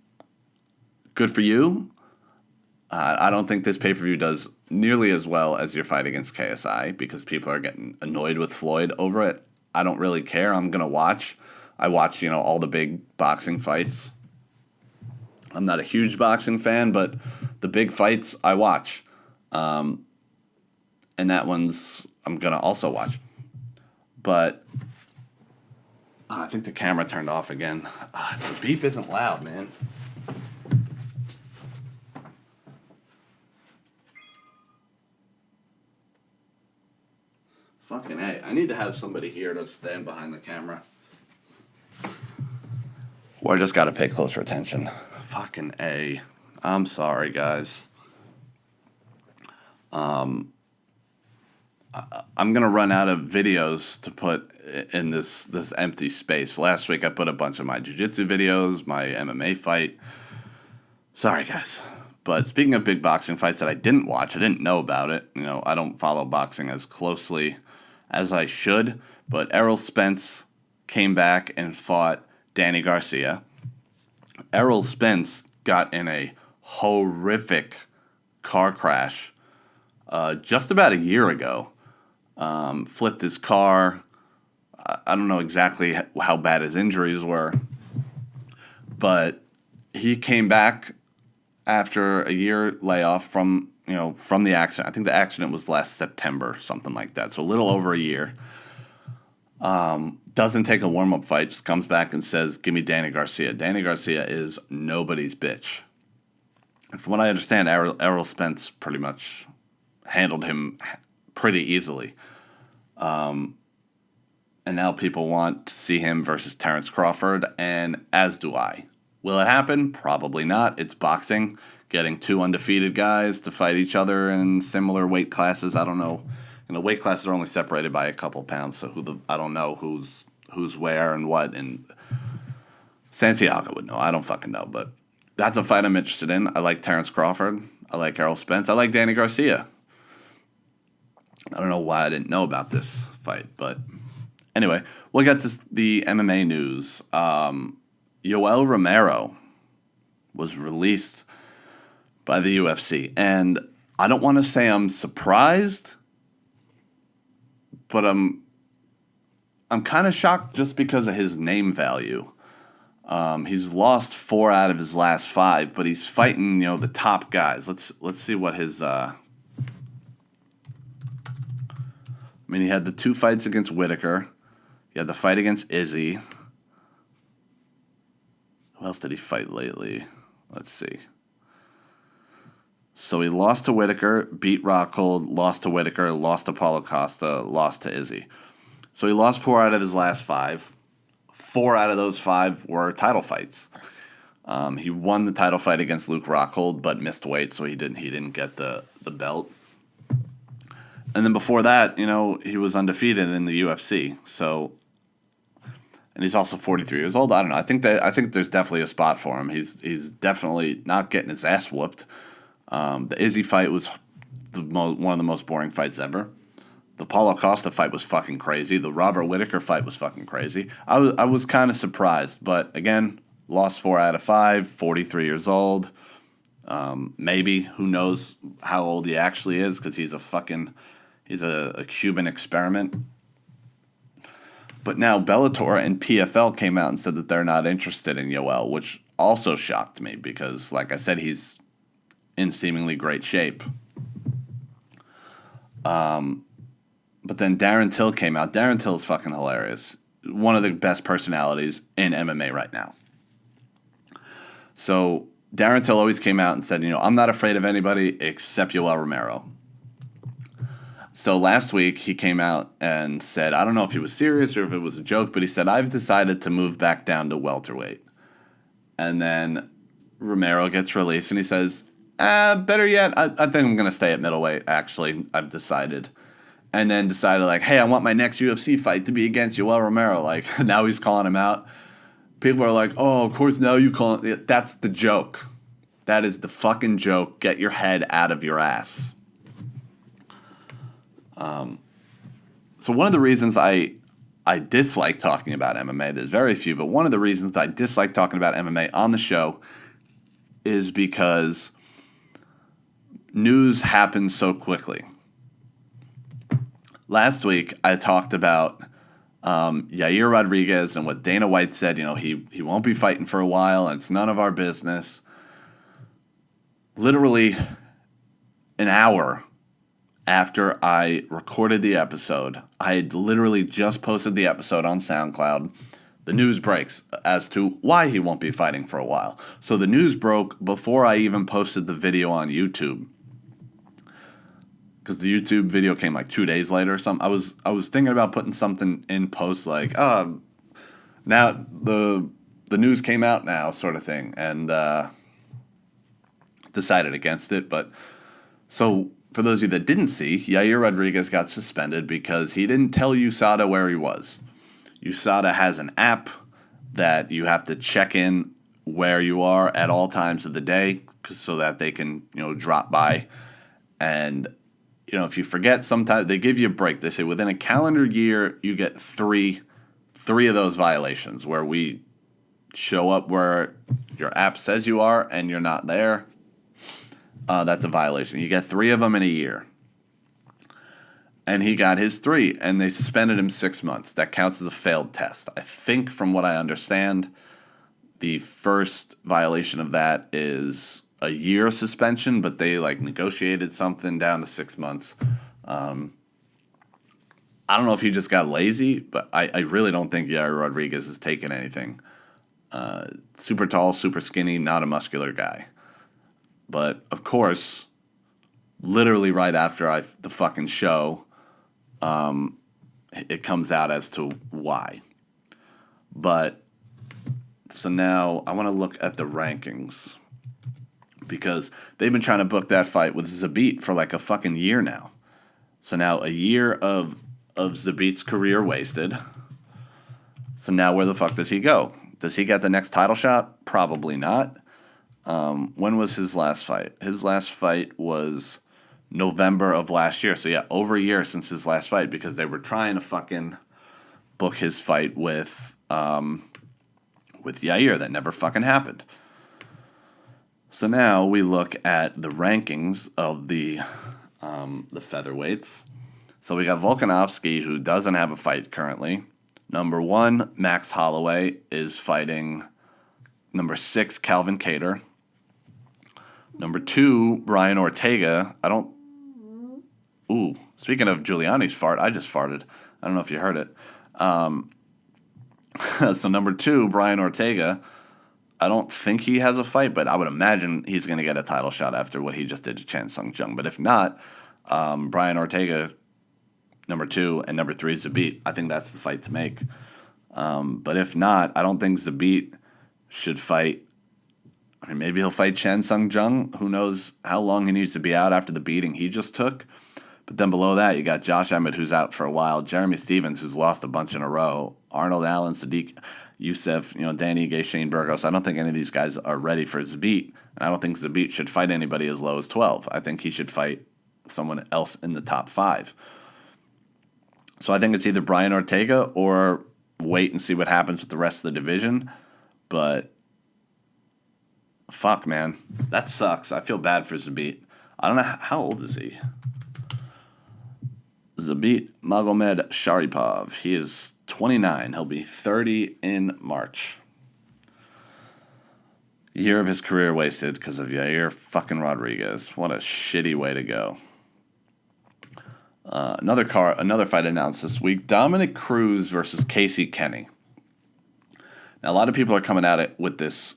good for you. I don't think this pay-per-view does nearly as well as your fight against KSI because people are getting annoyed with Floyd over it. I don't really care. I'm going to watch. I watch, all the big boxing fights. I'm not a huge boxing fan, but the big fights I watch. And that one's I'm going to also watch. But I think the camera turned off again. The beep isn't loud, man. Fucking A. I need to have somebody here to stand behind the camera. Or I just got to pay closer attention. Fucking A. I'm sorry, guys. I'm going to run out of videos to put in this empty space. Last week I put a bunch of my jiu-jitsu videos, my MMA fight. Sorry, guys. But speaking of big boxing fights that I didn't watch, I didn't know about it. I don't follow boxing as closely as I should. But Errol Spence came back and fought Danny Garcia. Errol Spence got in a horrific car crash just about a year ago. Flipped his car. I don't know exactly how bad his injuries were, but he came back after a year layoff from the accident. I think the accident was last September, something like that. So a little over a year. Doesn't take a warm-up fight, just comes back and says, "Give me Danny Garcia." Danny Garcia is nobody's bitch. And from what I understand, Errol Spence pretty much handled him pretty easily. And now people want to see him versus Terrence Crawford, and as do I. Will it happen? Probably not. It's boxing. Getting two undefeated guys to fight each other in similar weight classes, I don't know. Weight classes are only separated by a couple pounds, so I don't know who's where and what, and Santiago would know. I don't fucking know, but that's a fight I'm interested in. I like Terrence Crawford. I like Errol Spence. I like Danny Garcia. I don't know why I didn't know about this fight, but anyway, we'll get to the MMA news. Yoel Romero was released by the UFC, and I don't want to say I'm surprised, but I'm kind of shocked just because of his name value. He's lost 4 out of his last 5, but he's fighting the top guys. Let's see what his. He had the 2 fights against Whitaker. He had the fight against Izzy. Who else did he fight lately? Let's see. So he lost to Whitaker, beat Rockhold, lost to Whitaker, lost to Paulo Costa, lost to Izzy. So he lost 4 out of his last 5. 4 out of those 5 were title fights. He won the title fight against Luke Rockhold, but missed weight, so he didn't get the belt. And then before that, he was undefeated in the UFC. So, and he's also 43 years old. I don't know. I think there's definitely a spot for him. He's definitely not getting his ass whooped. The Izzy fight was one of the most boring fights ever. The Paulo Costa fight was fucking crazy. The Robert Whitaker fight was fucking crazy. I was kind of surprised, but again, lost 4 out of 5, 43 years old. Maybe, who knows how old he actually is, because he's a Cuban experiment. But now Bellator and PFL came out and said that they're not interested in Yoel, which also shocked me because, like I said, he's in seemingly great shape. But then Darren Till came out. Darren Till is fucking hilarious. One of the best personalities in MMA right now. So Darren Till always came out and said, I'm not afraid of anybody except Yoel Romero. So last week he came out and said, I don't know if he was serious or if it was a joke, but he said, I've decided to move back down to welterweight. And then Romero gets released and he says, better yet, I think I'm going to stay at middleweight, actually. I've decided. And then decided, hey, I want my next UFC fight to be against Yoel Romero. Now he's calling him out. People are like, oh, of course now you call it. That's the joke. That is the fucking joke. Get your head out of your ass. So one of the reasons I dislike talking about MMA, there's very few, but one of the reasons I dislike talking about MMA on the show is because news happens so quickly. Last week, I talked about Yair Rodriguez and what Dana White said, he won't be fighting for a while and it's none of our business. Literally an hour after I recorded the episode, I had literally just posted the episode on SoundCloud. The news breaks as to why he won't be fighting for a while. So the news broke before I even posted the video on YouTube. Because the YouTube video came like 2 days later or something. I was thinking about putting something in post like, now the news came out now sort of thing. And decided against it. But so for those of you that didn't see, Yair Rodriguez got suspended because he didn't tell USADA where he was. USADA has an app that you have to check in where you are at all times of the day so that they can, drop by. And, if you forget, sometimes they give you a break. They say within a calendar year, you get three of those violations where we show up where your app says you are and you're not there. That's a violation. You get 3 of them in a year. And he got his 3, and they suspended him 6 months. That counts as a failed test. I think, from what I understand, the first violation of that is a year suspension, but they negotiated something down to 6 months. I don't know if he just got lazy, but I really don't think Yair Rodriguez has taken anything. Super tall, super skinny, not a muscular guy. But, of course, literally right after the fucking show, it comes out as to why. But, so now I want to look at the rankings. Because they've been trying to book that fight with Zabit for a fucking year now. So now a year of Zabit's career wasted. So now where the fuck does he go? Does he get the next title shot? Probably not. When was his last fight? His last fight was November of last year. So yeah, over a year since his last fight because they were trying to fucking book his fight with Yair. That never fucking happened. So now we look at the rankings of the featherweights. So we got Volkanovski, who doesn't have a fight currently. Number 1, Max Holloway is fighting number 6, Calvin Kattar. Number 2, Brian Ortega. Speaking of Giuliani's fart, I just farted. I don't know if you heard it. So number 2, Brian Ortega. I don't think he has a fight, but I would imagine he's going to get a title shot after what he just did to Chan Sung Jung. But if not, Brian Ortega, number 2, and number 3, Zabit. I think that's the fight to make. But if not, I don't think Zabit should fight. I mean, maybe he'll fight Chan Sung Jung. Who knows how long he needs to be out after the beating he just took. But then below that, you got Josh Emmett, who's out for a while. Jeremy Stevens, who's lost a bunch in a row. Arnold Allen, Sadiq Youssef, Danny Gay, Shane Burgos. I don't think any of these guys are ready for Zabit. And I don't think Zabit should fight anybody as low as 12. I think he should fight someone else in the top 5. So I think it's either Brian Ortega or wait and see what happens with the rest of the division. But fuck, man. That sucks. I feel bad for Zabit. I don't know. How old is he? Zabit Magomed Sharipov. He is 29. He'll be 30 in March. Year of his career wasted because of Yair fucking Rodriguez. What a shitty way to go. Another fight announced this week. Dominic Cruz versus Casey Kenny. Now, a lot of people are coming at it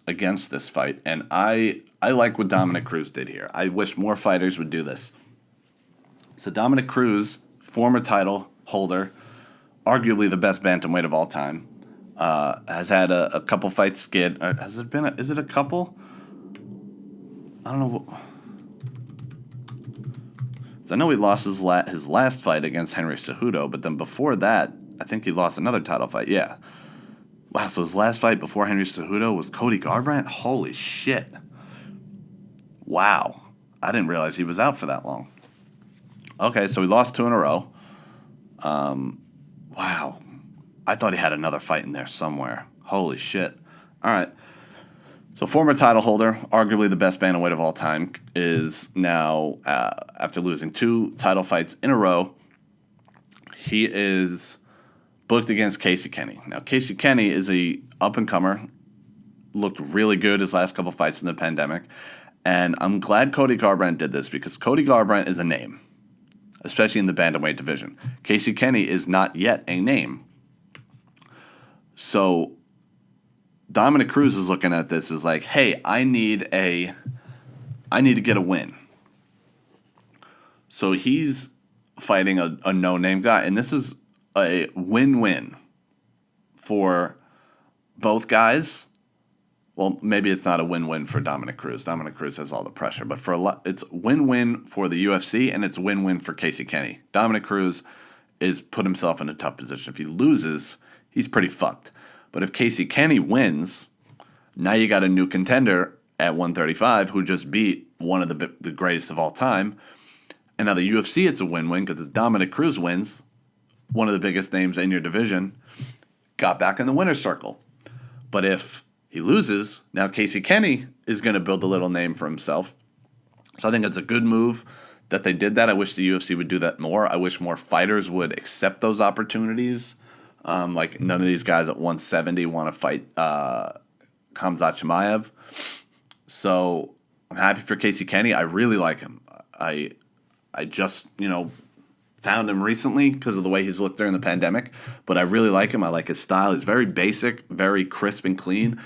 against this fight, and I like what Dominic Cruz did here. I wish more fighters would do this. So Dominic Cruz, former title holder, arguably the best bantamweight of all time, has had a couple fights skid. Has it been? Is it a couple? I don't know. So I know he lost his last fight against Henry Cejudo, but then before that, I think he lost another title fight. Yeah. Wow, so his last fight before Henry Cejudo was Cody Garbrandt? Holy shit. Wow. I didn't realize he was out for that long. Okay, so he lost 2 in a row. Wow. I thought he had another fight in there somewhere. Holy shit. All right. So former title holder, arguably the best bantamweight of all time, is now, after losing 2 title fights in a row, he is booked against Casey Kenny. Now, Casey Kenny is a up-and-comer, looked really good his last couple fights in the pandemic, and I'm glad Cody Garbrandt did this because Cody Garbrandt is a name, especially in the bantamweight division. Casey Kenny is not yet a name. So Dominic Cruz is looking at this as like, hey, I need to get a win. So he's fighting a no-name guy, and this is a win-win for both guys. Well, maybe it's not a win-win for Dominic Cruz. Dominic Cruz has all the pressure, but it's win-win for the UFC, and it's win-win for Casey Kenny. Dominic Cruz is put himself in a tough position. If he loses, he's pretty fucked. But if Casey Kenny wins, now you got a new contender at 135 who just beat one of the greatest of all time. And now the UFC, it's a win-win because if Dominic Cruz wins, one of the biggest names in your division, got back in the winner's circle. But if he loses, now Casey Kenny is going to build a little name for himself. So I think it's a good move that they did that. I wish the UFC would do that more. I wish more fighters would accept those opportunities. Like none of these guys at 170 want to fight Khamzat Chimaev. So I'm happy for Casey Kenny. I really like him. I just, found him recently because of the way he's looked during the pandemic, but I really like him. I like his style. He's very basic, very crisp and clean.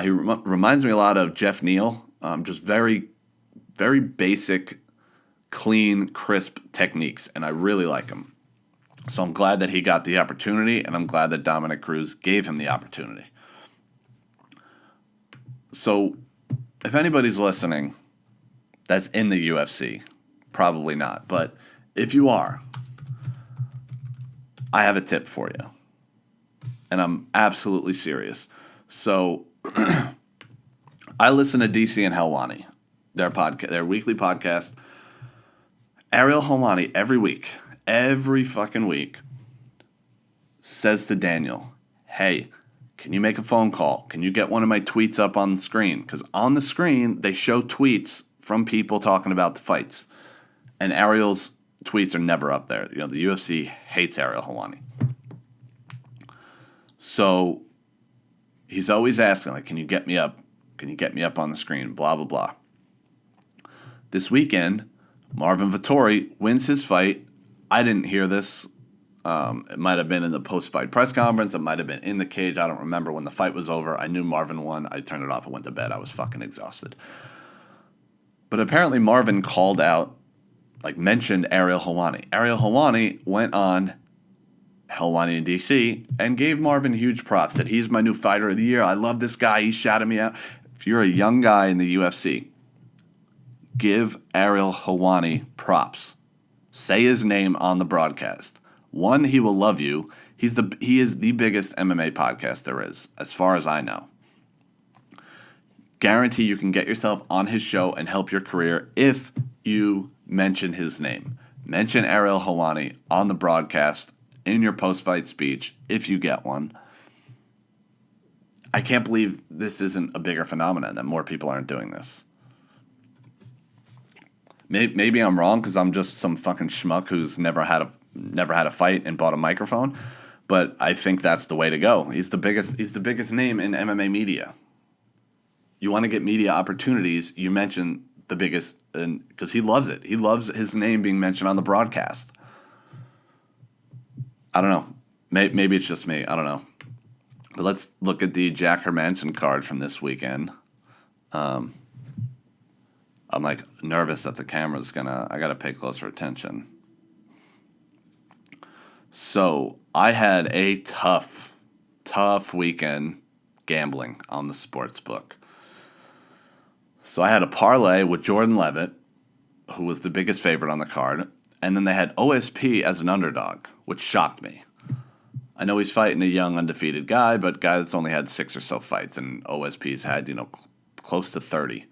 He reminds me a lot of Jeff Neal, just very, very basic, clean, crisp techniques, and I really like him. So I'm glad that he got the opportunity, and I'm glad that Dominic Cruz gave him the opportunity. So if anybody's listening that's in the UFC, probably not, but if you are, I have a tip for you. And I'm absolutely serious. So I listen to DC and Helwani, their weekly podcast. Ariel Helwani every fucking week, says to Daniel, hey, can you make a phone call? Can you get one of my tweets up on the screen? Because on the screen, they show tweets from people talking about the fights. And Ariel's tweets are never up there. The UFC hates Ariel Helwani. So he's always asking, like, can you get me up? Can you get me up on the screen? Blah, blah, blah. This weekend, Marvin Vettori wins his fight. I didn't hear this. It might have been in the post-fight press conference. It might have been in the cage. I don't remember when the fight was over. I knew Marvin won. I turned it off and went to bed. I was fucking exhausted. But apparently Marvin called out, mentioned Ariel Helwani. Ariel Helwani went on Helwani in DC and gave Marvin huge props. Said, he's my new fighter of the year. I love this guy. He shouted me out. If you're a young guy in the UFC, give Ariel Helwani props. Say his name on the broadcast. One, he will love you. He is the biggest MMA podcast there is, as far as I know. Guarantee you can get yourself on his show and help your career if you mention his name. Mention Ariel Helwani on the broadcast in your post-fight speech if you get one. I can't believe this isn't a bigger phenomenon, that more people aren't doing this. Maybe I'm wrong because I'm just some fucking schmuck who's never had a fight and bought a microphone, but I think that's the way to go. He's the biggest name in MMA media. You want to get media opportunities, you mention the biggest, because he loves it. He loves his name being mentioned on the broadcast. I don't know. Maybe it's just me. I don't know. But let's look at the Jack Hermanson card from this weekend. I'm nervous that the camera's I gotta pay closer attention. So I had a tough weekend gambling on the sports book. So I had a parlay with Jordan Levitt, who was the biggest favorite on the card, and then they had OSP as an underdog, which shocked me. I know he's fighting a young undefeated guy, but guy that's only had 6 or so fights, and OSP's had, close to 30.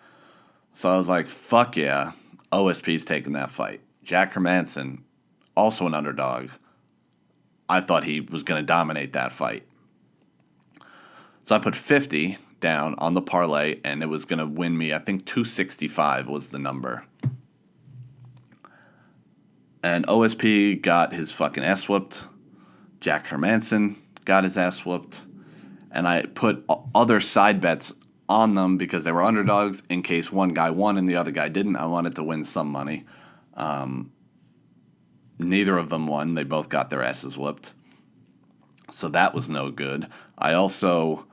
So I was like, fuck yeah, OSP's taking that fight. Jack Hermanson, also an underdog. I thought he was going to dominate that fight. So I put 50 down on the parlay, and it was going to win me, I think 265 was the number. And OSP got his fucking ass whooped. Jack Hermanson got his ass whooped. And I put other side bets on them because they were underdogs in case one guy won and the other guy didn't. I wanted to win some money. Neither of them won. They both got their asses whooped. So that was no good. I also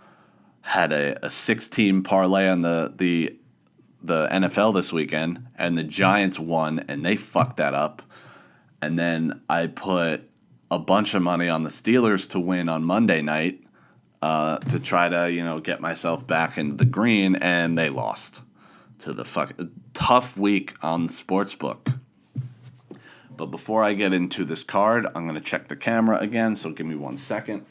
had a 6-team parlay on the NFL this weekend, and the Giants won, and they fucked that up. And then I put a bunch of money on the Steelers to win on Monday night to try to, get myself back into the green, and they lost to the tough week on the sportsbook. But before I get into this card, I'm going to check the camera again, so give me 1 second.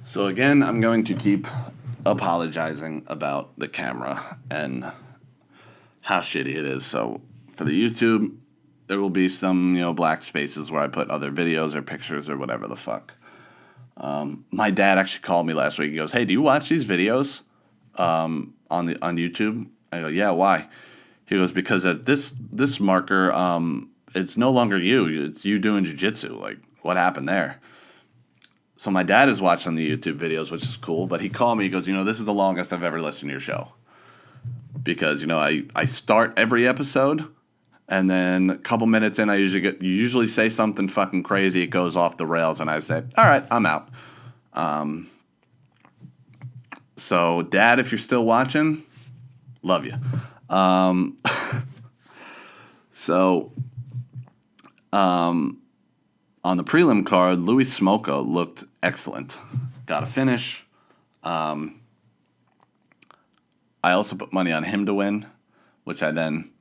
So again, I'm going to keep apologizing about the camera and how shitty it is. So for the YouTube, there will be some, black spaces where I put other videos or pictures or whatever the fuck. My dad actually called me last week. He goes, "Hey, do you watch these videos on YouTube?" I go, "Yeah, why?" He goes, "Because at this marker, it's no longer you. It's you doing jiu-jitsu. Like, what happened there?" So my dad is watching the YouTube videos, which is cool. But he called me. He goes, "This is the longest I've ever listened to your show." Because, I start every episode. And then a couple minutes in, you usually say something fucking crazy. It goes off the rails, and I say, "All right, I'm out." So, Dad, if you're still watching, love you. On the prelim card, Louis Smolka looked excellent. Got a finish. I also put money on him to win, which I then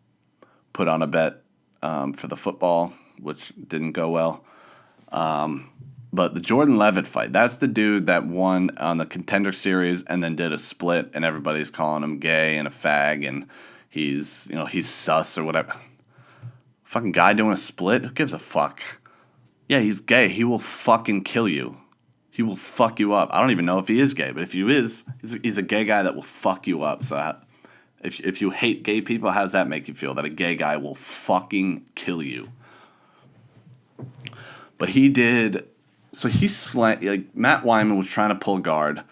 put on a bet for the football, which didn't go well. But the Jordan Levitt fight, that's the dude that won on the Contender Series and then did a split, and everybody's calling him gay and a fag, and he's sus or whatever. Fucking guy doing a split? Who gives a fuck? Yeah, he's gay. He will fucking kill you. He will fuck you up. I don't even know if he is gay, but if he is, he's a gay guy that will fuck you up. So if you hate gay people, how does that make you feel? That a gay guy will fucking kill you. But he did. So he Matt Wyman was trying to pull guard.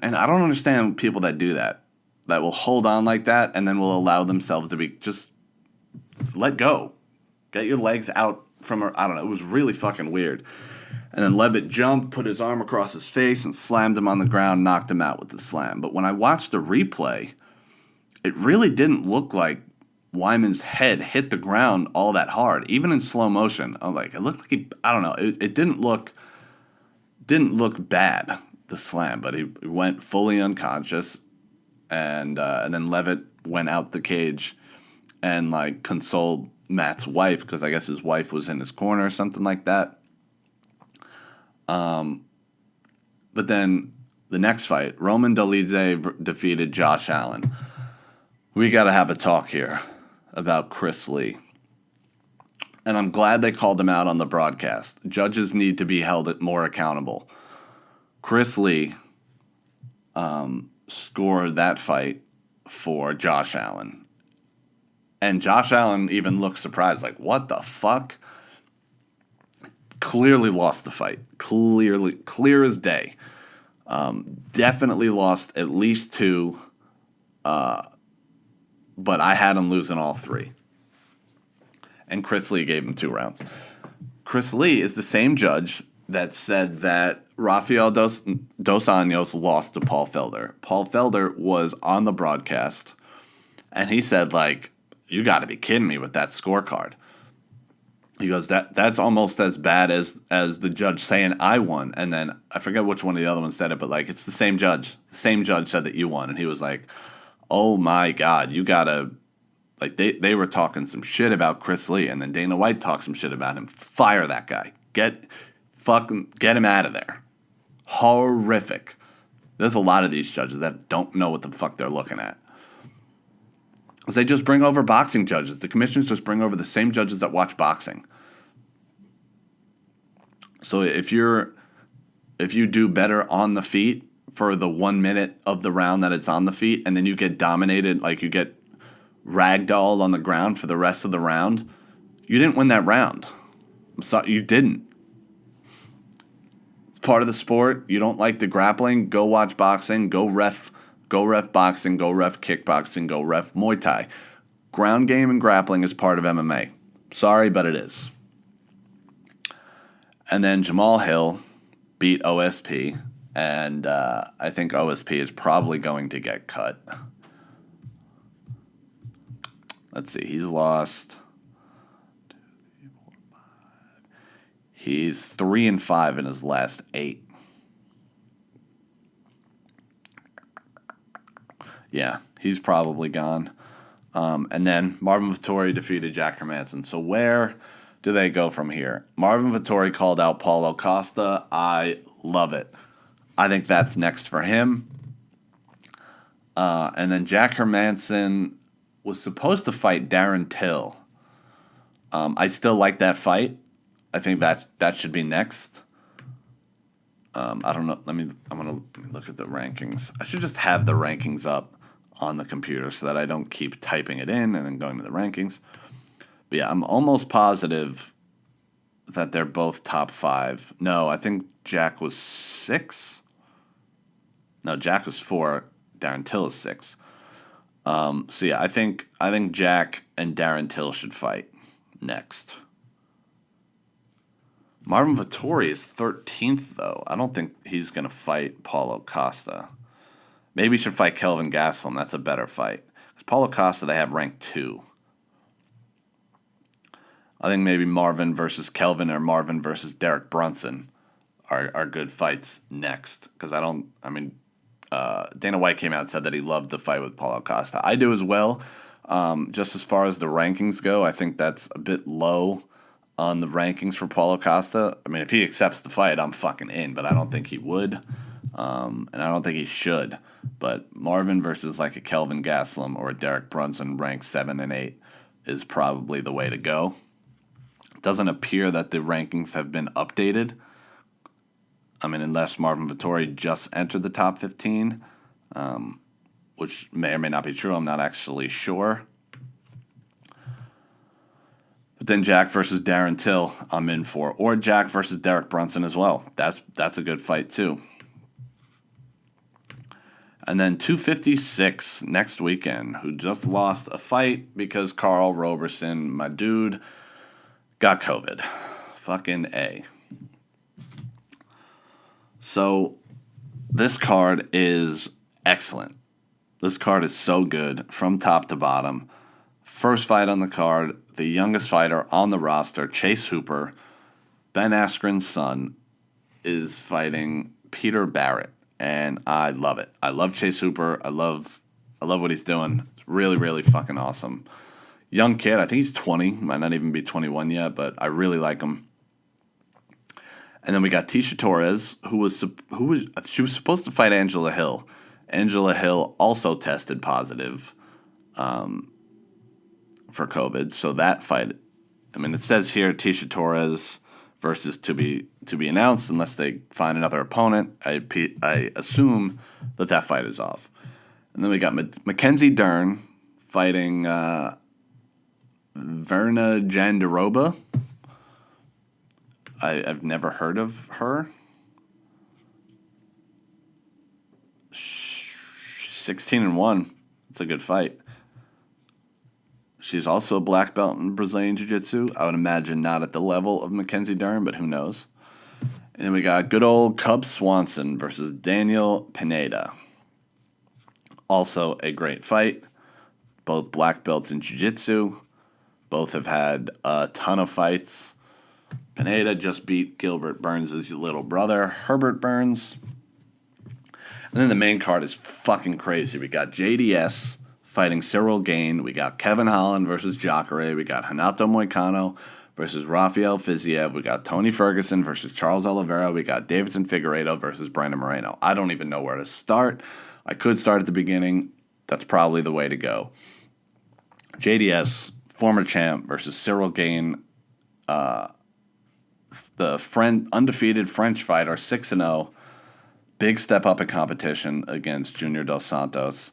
And I don't understand people that do that will hold on like that and then will allow themselves to be just let go. Get your legs out from I don't know. It was really fucking weird. And then Levitt jumped, put his arm across his face, and slammed him on the ground, knocked him out with the slam. But when I watched the replay, it really didn't look like Wyman's head hit the ground all that hard, even in slow motion. I'm like, it looked like I don't know. It didn't look bad, the slam, but he went fully unconscious, and then Levitt went out the cage and consoled Matt's wife, because I guess his wife was in his corner or something like that. But then the next fight, Roman Dolidze defeated Josh Allen. We got to have a talk here about Chris Lee. And I'm glad they called him out on the broadcast. Judges need to be held more accountable. Chris Lee scored that fight for Josh Allen. And Josh Allen even looked surprised, like, what the fuck? Clearly lost the fight. Clear as day. Definitely lost at least 2. But I had him losing all 3. And Chris Lee gave him 2 rounds. Chris Lee is the same judge that said that Rafael Dos Anjos lost to Paul Felder. Paul Felder was on the broadcast, and he said, you got to be kidding me with that scorecard. He goes, that's almost as bad as the judge saying I won. And then I forget which one of the other ones said it, but it's the same judge. The same judge said that you won. And he was like, oh my God, you gotta, they were talking some shit about Chris Lee. And then Dana White talked some shit about him. Fire that guy. Get him out of there. Horrific. There's a lot of these judges that don't know what the fuck they're looking at. They just bring over boxing judges. The commissioners just bring over the same judges that watch boxing. So if you're if you do better on the feet for the 1 minute of the round that it's on the feet, and then you get dominated, like you get ragdolled on the ground for the rest of the round, you didn't win that round. I'm sorry, you didn't. It's part of the sport. You don't like the grappling, go watch boxing, go ref boxing, go ref kickboxing, go ref Muay Thai. Ground game and grappling is part of MMA. Sorry, but it is. And then Jamal Hill beat OSP, and I think OSP is probably going to get cut. Let's see, he's lost. He's 3-5 in his last 8. Yeah, he's probably gone. And then Marvin Vettori defeated Jack Hermansson. So where do they go from here? Marvin Vettori called out Paulo Costa. I love it. I think that's next for him. And then Jack Hermansson was supposed to fight Darren Till. I still like that fight. I think that should be next. I don't know. Let me look at the rankings. I should just have the rankings up on the computer so that I don't keep typing it in and then going to the rankings. But yeah, I'm almost positive that they're both top 5. No, I think Jack was 6. No, Jack was 4. Darren Till is 6. So yeah, I think Jack and Darren Till should fight next. Marvin Vettori is 13th, though. I don't think he's going to fight Paulo Costa. Maybe he should fight Kelvin Gastelum. That's a better fight. Because Paulo Costa, they have ranked 2. I think maybe Marvin versus Kelvin or Marvin versus Derek Brunson are good fights next. Because Dana White came out and said that he loved the fight with Paulo Costa. I do as well. Just as far as the rankings go, I think that's a bit low on the rankings for Paulo Costa. I mean, if he accepts the fight, I'm fucking in, but I don't think he would. And I don't think he should. But Marvin versus like a Kelvin Gastelum or a Derek Brunson ranked 7 and 8 is probably the way to go. It doesn't appear that the rankings have been updated. I mean, unless Marvin Vettori just entered the top 15, which may or may not be true. I'm not actually sure. But then Jack versus Darren Till, I'm in for. Or Jack versus Derek Brunson as well. That's a good fight too. And then 256 next weekend, who just lost a fight because Carl Roberson, my dude, got COVID. Fucking A. So this card is excellent. This card is so good from top to bottom. First fight on the card, the youngest fighter on the roster, Chase Hooper, Ben Askren's son, is fighting Peter Barrett, and I love it. I love Chase Hooper. I love what he's doing. It's really, really fucking awesome. Young kid. I think he's 20. Might not even be 21 yet, but I really like him. And then we got Tisha Torres, who was supposed to fight Angela Hill. Angela Hill also tested positive for COVID. So that fight, I mean, it says here Tisha Torres versus to be announced unless they find another opponent. I assume that fight is off. And then we got Mackenzie Dern fighting Verna Jandiroba. I've never heard of her. 16-1. It's a good fight. She's also a black belt in Brazilian Jiu-Jitsu. I would imagine not at the level of Mackenzie Dern, but who knows. And then we got good old Cub Swanson versus Daniel Pineda. Also a great fight. Both black belts in Jiu-Jitsu. Both have had a ton of fights. Pineda just beat Gilbert Burns' little brother, Herbert Burns. And then the main card is fucking crazy. We got JDS fighting Cyril Gane. We got Kevin Holland versus Jacare. We got Renato Moicano versus Rafael Fiziev. We got Tony Ferguson versus Charles Oliveira. We got Davidson Figueiredo versus Brandon Moreno. I don't even know where to start. I could start at the beginning. That's probably the way to go. JDS, former champ, versus Cyril Gane, the undefeated French fighter, 6-0. Big step up in competition against Junior Dos Santos,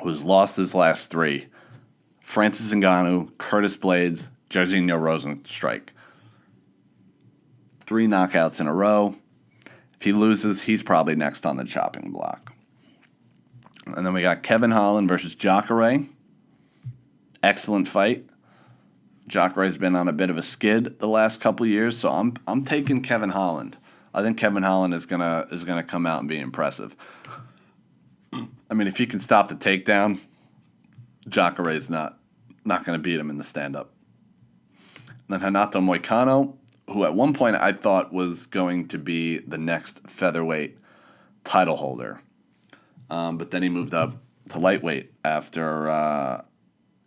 who's lost his last 3. Francis Ngannou, Curtis Blades, Jairzinho Rozenstruik. 3 knockouts in a row. If he loses, he's probably next on the chopping block. And then we got Kevin Holland versus Jacare. Excellent fight. Jacare's been on a bit of a skid the last couple years, so I'm taking Kevin Holland. I think Kevin Holland is gonna come out and be impressive. I mean, if he can stop the takedown, Jacare's not going to beat him in the stand-up. Then Renato Moicano, who at one point I thought was going to be the next featherweight title holder, but then he moved up to lightweight after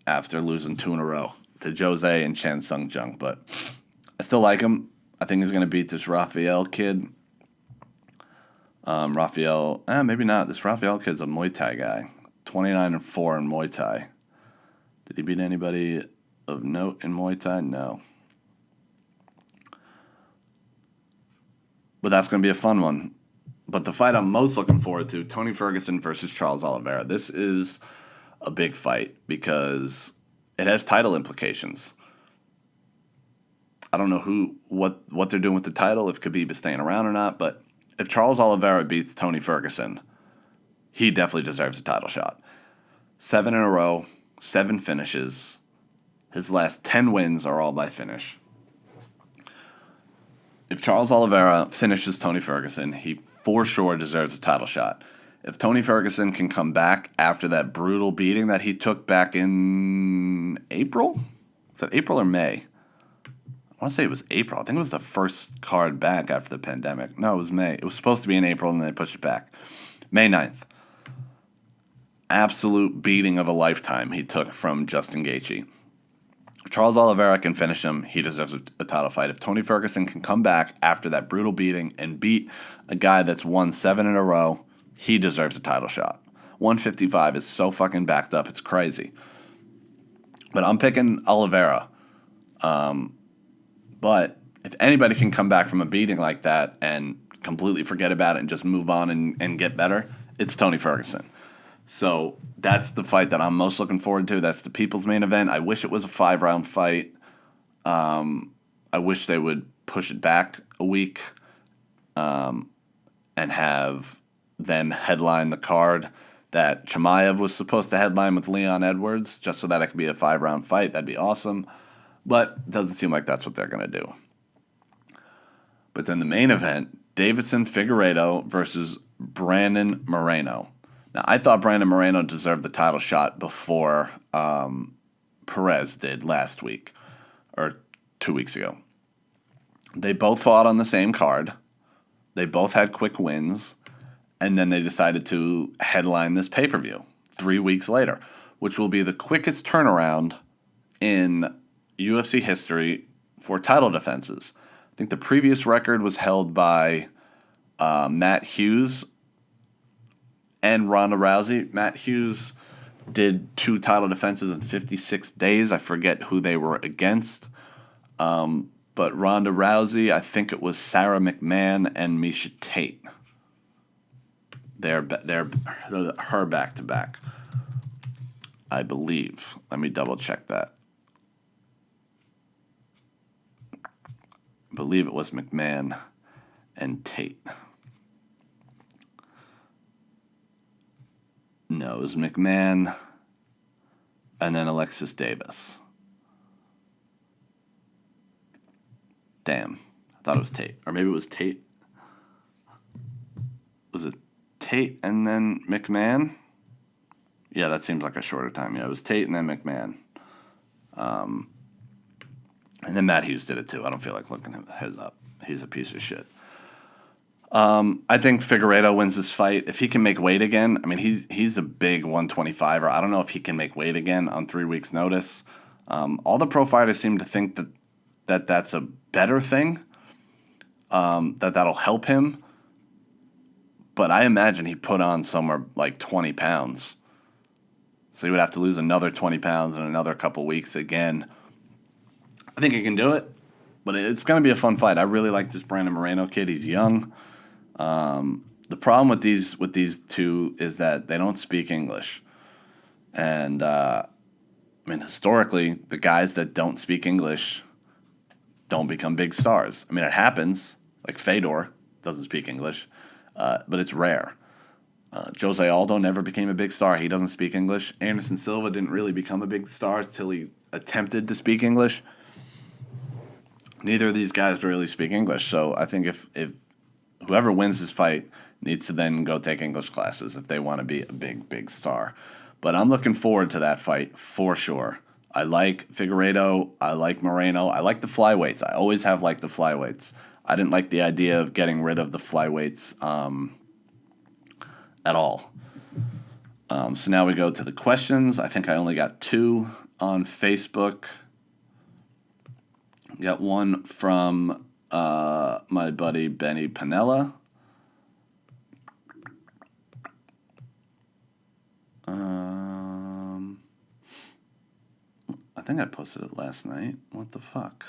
losing 2 in a row to Jose and Chan Sung Jung. But I still like him. I think he's going to beat this Rafael kid. Maybe not. This Rafael kid's a Muay Thai guy. 29-4 in Muay Thai. Did he beat anybody of note in Muay Thai? No. But that's going to be a fun one. But the fight I'm most looking forward to, Tony Ferguson versus Charles Oliveira. This is a big fight because it has title implications. I don't know what they're doing with the title, if Khabib is staying around or not, but if Charles Oliveira beats Tony Ferguson, he definitely deserves a title shot. 7 in a row, 7 finishes. His last 10 wins are all by finish. If Charles Oliveira finishes Tony Ferguson, he for sure deserves a title shot. If Tony Ferguson can come back after that brutal beating that he took back in April? Was that April or May? I want to say it was April. I think it was the first card back after the pandemic. No, it was May. It was supposed to be in April, and then they pushed it back. May 9th. Absolute beating of a lifetime he took from Justin Gaethje. If Charles Oliveira can finish him, he deserves a title fight. If Tony Ferguson can come back after that brutal beating and beat a guy that's won 7 in a row, he deserves a title shot. 155 is so fucking backed up, it's crazy. But I'm picking Oliveira. But if anybody can come back from a beating like that and completely forget about it and just move on and get better, it's Tony Ferguson. So that's the fight that I'm most looking forward to. That's the people's main event. I wish it was a 5-round fight. I wish they would push it back a week and have them headline the card that Chimaev was supposed to headline with Leon Edwards, just so that it could be a 5-round fight. That'd be awesome. But it doesn't seem like that's what they're going to do. But then the main event, Deiveson Figueiredo versus Brandon Moreno. Now, I thought Brandon Moreno deserved the title shot before Perez did last week, or 2 weeks ago. They both fought on the same card. They both had quick wins. And then they decided to headline this pay-per-view 3 weeks later, which will be the quickest turnaround in UFC history for title defenses. I think the previous record was held by Matt Hughes and Ronda Rousey. Matt Hughes did 2 title defenses in 56 days. I forget who they were against. But Ronda Rousey, I think it was Sarah McMahon and Miesha Tate. They're her back-to-back, I believe. Let me double-check that. I believe it was McMahon and Tate. No, it was McMahon and then Alexis Davis. Damn. I thought it was Tate. Or maybe it was Tate. Was it Tate and then McMahon? Yeah, that seems like a shorter time. Yeah, it was Tate and then McMahon. And then Matt Hughes did it too. I don't feel like looking his up. He's a piece of shit. I think Figueiredo wins this fight. If he can make weight again, I mean, he's a big 125er. I don't know if he can make weight again on 3 weeks' notice. All the pro fighters seem to think that that's a better thing, that'll help him. But I imagine he put on somewhere like 20 pounds. So he would have to lose another 20 pounds in another couple weeks again. I think he can do it. But it's going to be a fun fight. I really like this Brandon Moreno kid. He's young. The problem with these two is that they don't speak English. And, historically, the guys that don't speak English don't become big stars. It happens. Like Fedor doesn't speak English, but it's rare. Jose Aldo never became a big star. He doesn't speak English. Anderson Silva didn't really become a big star until he attempted to speak English. Neither of these guys really speak English. So I think if whoever wins this fight needs to then go take English classes if they want to be a big star. But I'm looking forward to that fight for sure. I like Figueiredo. I like Moreno. I like the flyweights. I always have liked the flyweights. I didn't like the idea of getting rid of the flyweights at all. So now we go to the questions. I think I only got 2 on Facebook. Got one from my buddy Benny Panella. I think I posted it last night. What the fuck?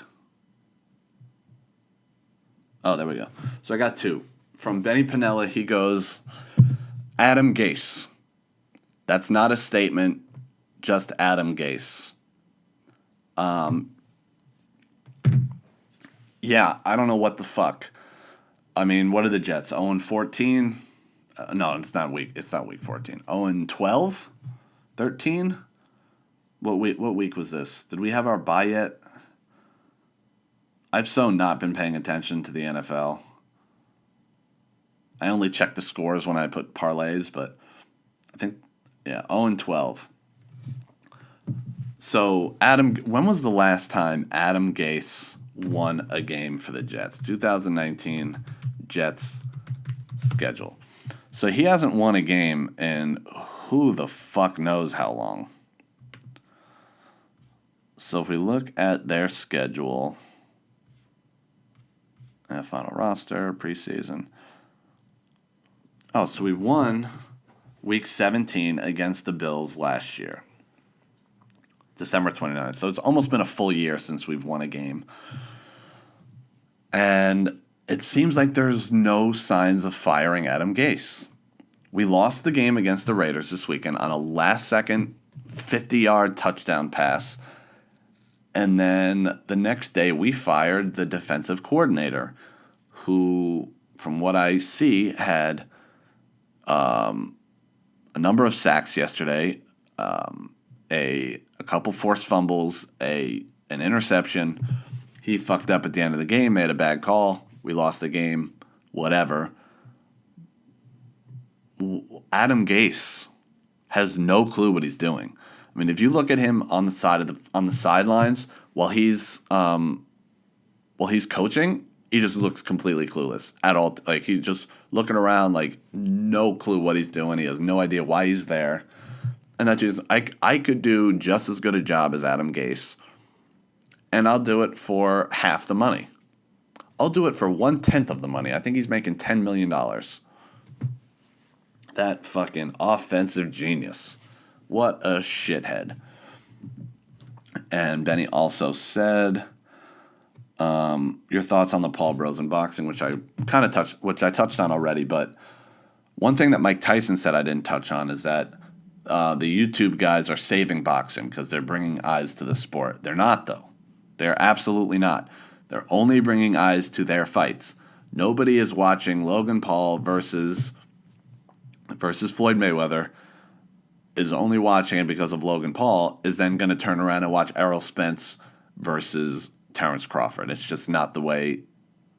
Oh, there we go. So I got 2. From Benny Panella, he goes, Adam Gase. That's not a statement, just Adam Gase. Yeah, I don't know what the fuck. What are the Jets? 0-14? No, it's not week 14. 0-12? 13? What week was this? Did we have our bye yet? I've so not been paying attention to the NFL. I only check the scores when I put parlays, but I think, 0-12. So, when was the last time Adam Gase won a game for the Jets? 2019 Jets schedule. So he hasn't won a game in who the fuck knows how long. So if we look at their schedule, final roster, preseason. Oh, so we won week 17 against the Bills last year. December 29th. So it's almost been a full year since we've won a game. And it seems like there's no signs of firing Adam Gase. We lost the game against the Raiders this weekend on a last-second 50-yard touchdown pass. And then the next day we fired the defensive coordinator who, from what I see, had a number of sacks yesterday, a couple forced fumbles, an interception. He fucked up at the end of the game, made a bad call. We lost the game, whatever. Adam Gase has no clue what he's doing. If you look at him on the sidelines while he's coaching, he just looks completely clueless at all. Like he's just looking around, like no clue what he's doing. He has no idea why he's there, and that's just I could do just as good a job as Adam Gase, and I'll do it for half the money. I'll do it for 1/10 of the money. I think he's making $10 million. That fucking offensive genius. What a shithead. And Benny also said, your thoughts on the Paul Bros in boxing, which I touched on already, but one thing that Mike Tyson said I didn't touch on is that the YouTube guys are saving boxing because they're bringing eyes to the sport. They're not, though. They're absolutely not. They're only bringing eyes to their fights. Nobody is watching Logan Paul versus Floyd Mayweather, is only watching it because of Logan Paul, is then going to turn around and watch Errol Spence versus Terrence Crawford. It's just not the way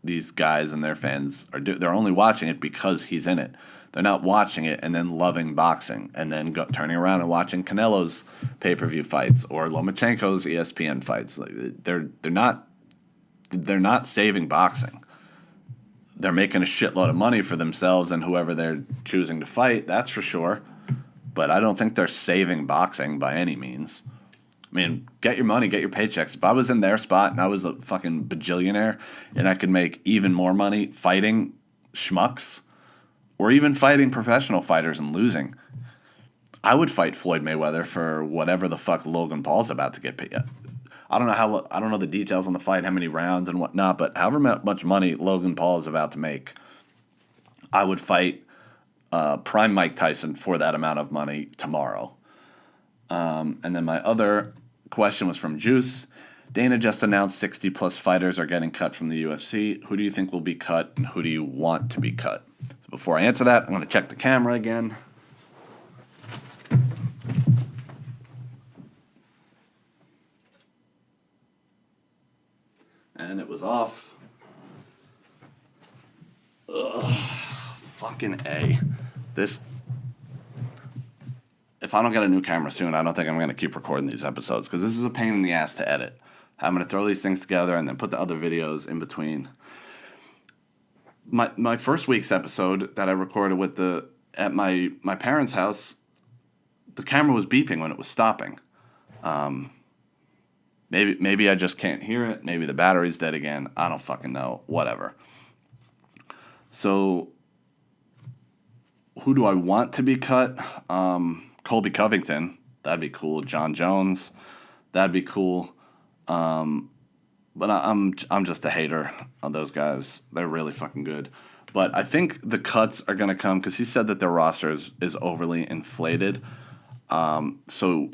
these guys and their fans are doing. They're only watching it because he's in it. They're not watching it and then loving boxing and then turning around and watching Canelo's pay-per-view fights or Lomachenko's ESPN fights. They're not saving boxing. They're making a shitload of money for themselves and whoever they're choosing to fight, that's for sure. But I don't think they're saving boxing by any means. Get your money, get your paychecks. If I was in their spot and I was a fucking bajillionaire and I could make even more money fighting schmucks or even fighting professional fighters and losing, I would fight Floyd Mayweather for whatever the fuck Logan Paul's about to get paid. I don't know the details on the fight, how many rounds and whatnot, but however much money Logan Paul is about to make, I would fight prime Mike Tyson for that amount of money tomorrow. And then my other question was from Juice. Dana just announced 60-plus fighters are getting cut from the UFC. Who do you think will be cut, and who do you want to be cut? So before I answer that, I'm going to check the camera again. And it was off. Ugh, fucking A. If I don't get a new camera soon, I don't think I'm going to keep recording these episodes because this is a pain in the ass to edit. I'm going to throw these things together and then put the other videos in between. My first week's episode that I recorded at my parents' house, the camera was beeping when it was stopping. Maybe I just can't hear it. Maybe the battery's dead again. I don't fucking know. Whatever. So, who do I want to be cut? Colby Covington. That'd be cool. John Jones. That'd be cool. But I'm just a hater on those guys. They're really fucking good. But I think the cuts are going to come because he said that their roster is overly inflated. So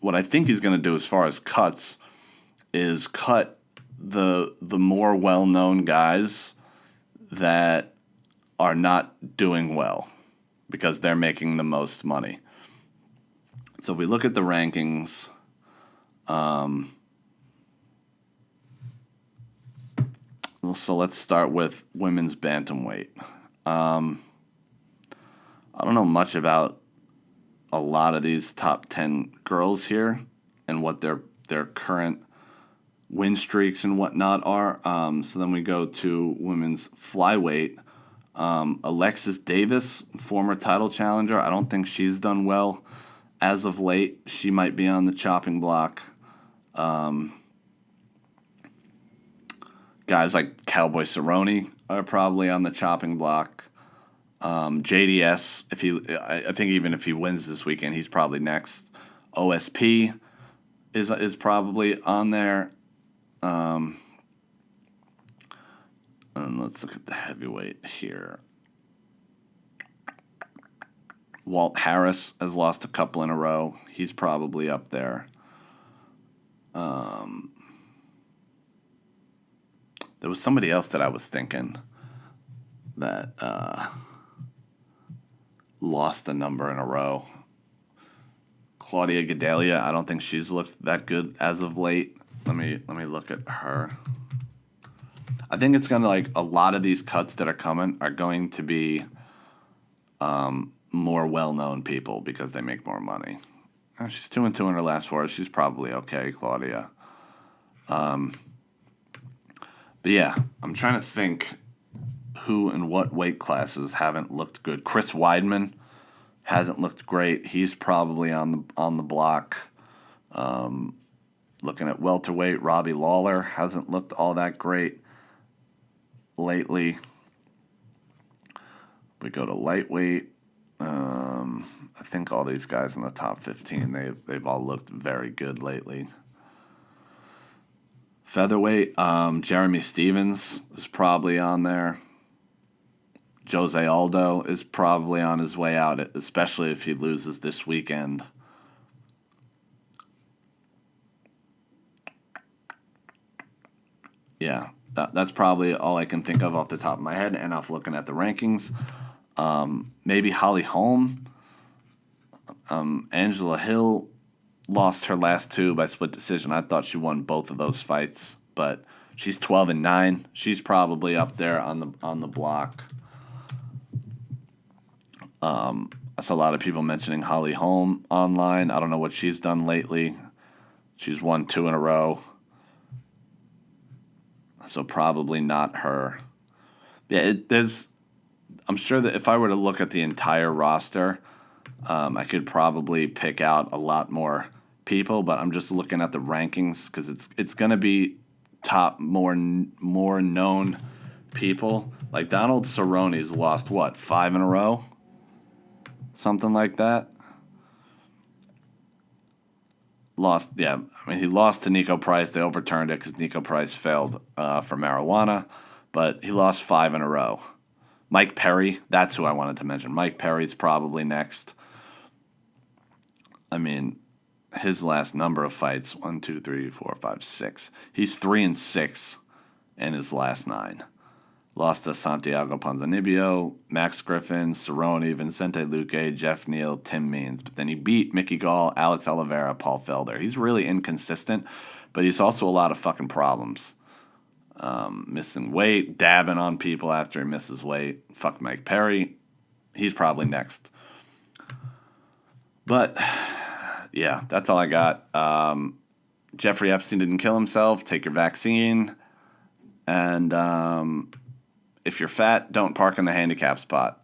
what I think he's going to do as far as cuts is cut the more well-known guys that are not doing well because they're making the most money. So if we look at the rankings, so let's start with women's bantamweight. I don't know much about a lot of these top 10 girls here and what their current win streaks and whatnot are. So then we go to women's flyweight. Alexis Davis, former title challenger. I don't think she's done well as of late. She might be on the chopping block. Guys like Cowboy Cerrone are probably on the chopping block. JDS, I think even if he wins this weekend, he's probably next. OSP is probably on there. And let's look at the heavyweight here. Walt Harris has lost a couple in a row. He's probably up there. There was somebody else that I was thinking that lost a number in a row. Claudia Gadelha, I don't think she's looked that good as of late. Let me look at her. I think it's going to, a lot of these cuts that are coming are going to be more well-known people because they make more money. She's 2-2 in her last 4. She's probably okay, Claudia. But yeah, I'm trying to think who and what weight classes haven't looked good. Chris Weidman hasn't looked great. He's probably on the block. Looking at welterweight, Robbie Lawler hasn't looked all that great lately. We go to lightweight. I think all these guys in the top 15, they've all looked very good lately. Featherweight, Jeremy Stevens is probably on there. Jose Aldo is probably on his way out, especially if he loses this weekend. Yeah, that's probably all I can think of off the top of my head and off looking at the rankings. Maybe Holly Holm. Angela Hill lost her last 2 by split decision. I thought she won both of those fights, but she's 12-9. She's probably up there on the block. I saw a lot of people mentioning Holly Holm online. I don't know what she's done lately. She's won 2 in a row. So probably not her. Yeah, I'm sure that if I were to look at the entire roster, I could probably pick out a lot more people, but I'm just looking at the rankings because it's going to be top more known people. Like Donald Cerrone's lost 5 in a row? Something like that. lost. Yeah, I mean, he lost to Nico Price. They overturned it because Nico Price failed for marijuana, but he lost 5 in a row. Mike Perry, that's who I wanted to mention. Mike Perry's probably next. I mean, his last number of fights, 1, 2, 3, 4, 5, 6. He's 3-6 in his last 9. Lost to Santiago Ponzinibbio, Max Griffin, Cerrone, Vicente Luque, Jeff Neal, Tim Means. But then he beat Mickey Gall, Alex Oliveira, Paul Felder. He's really inconsistent, but he's also a lot of fucking problems. Missing weight, dabbing on people after he misses weight. Fuck Mike Perry. He's probably next. But, yeah, that's all I got. Jeffrey Epstein didn't kill himself. Take your vaccine. And if you're fat, don't park in the handicap spot.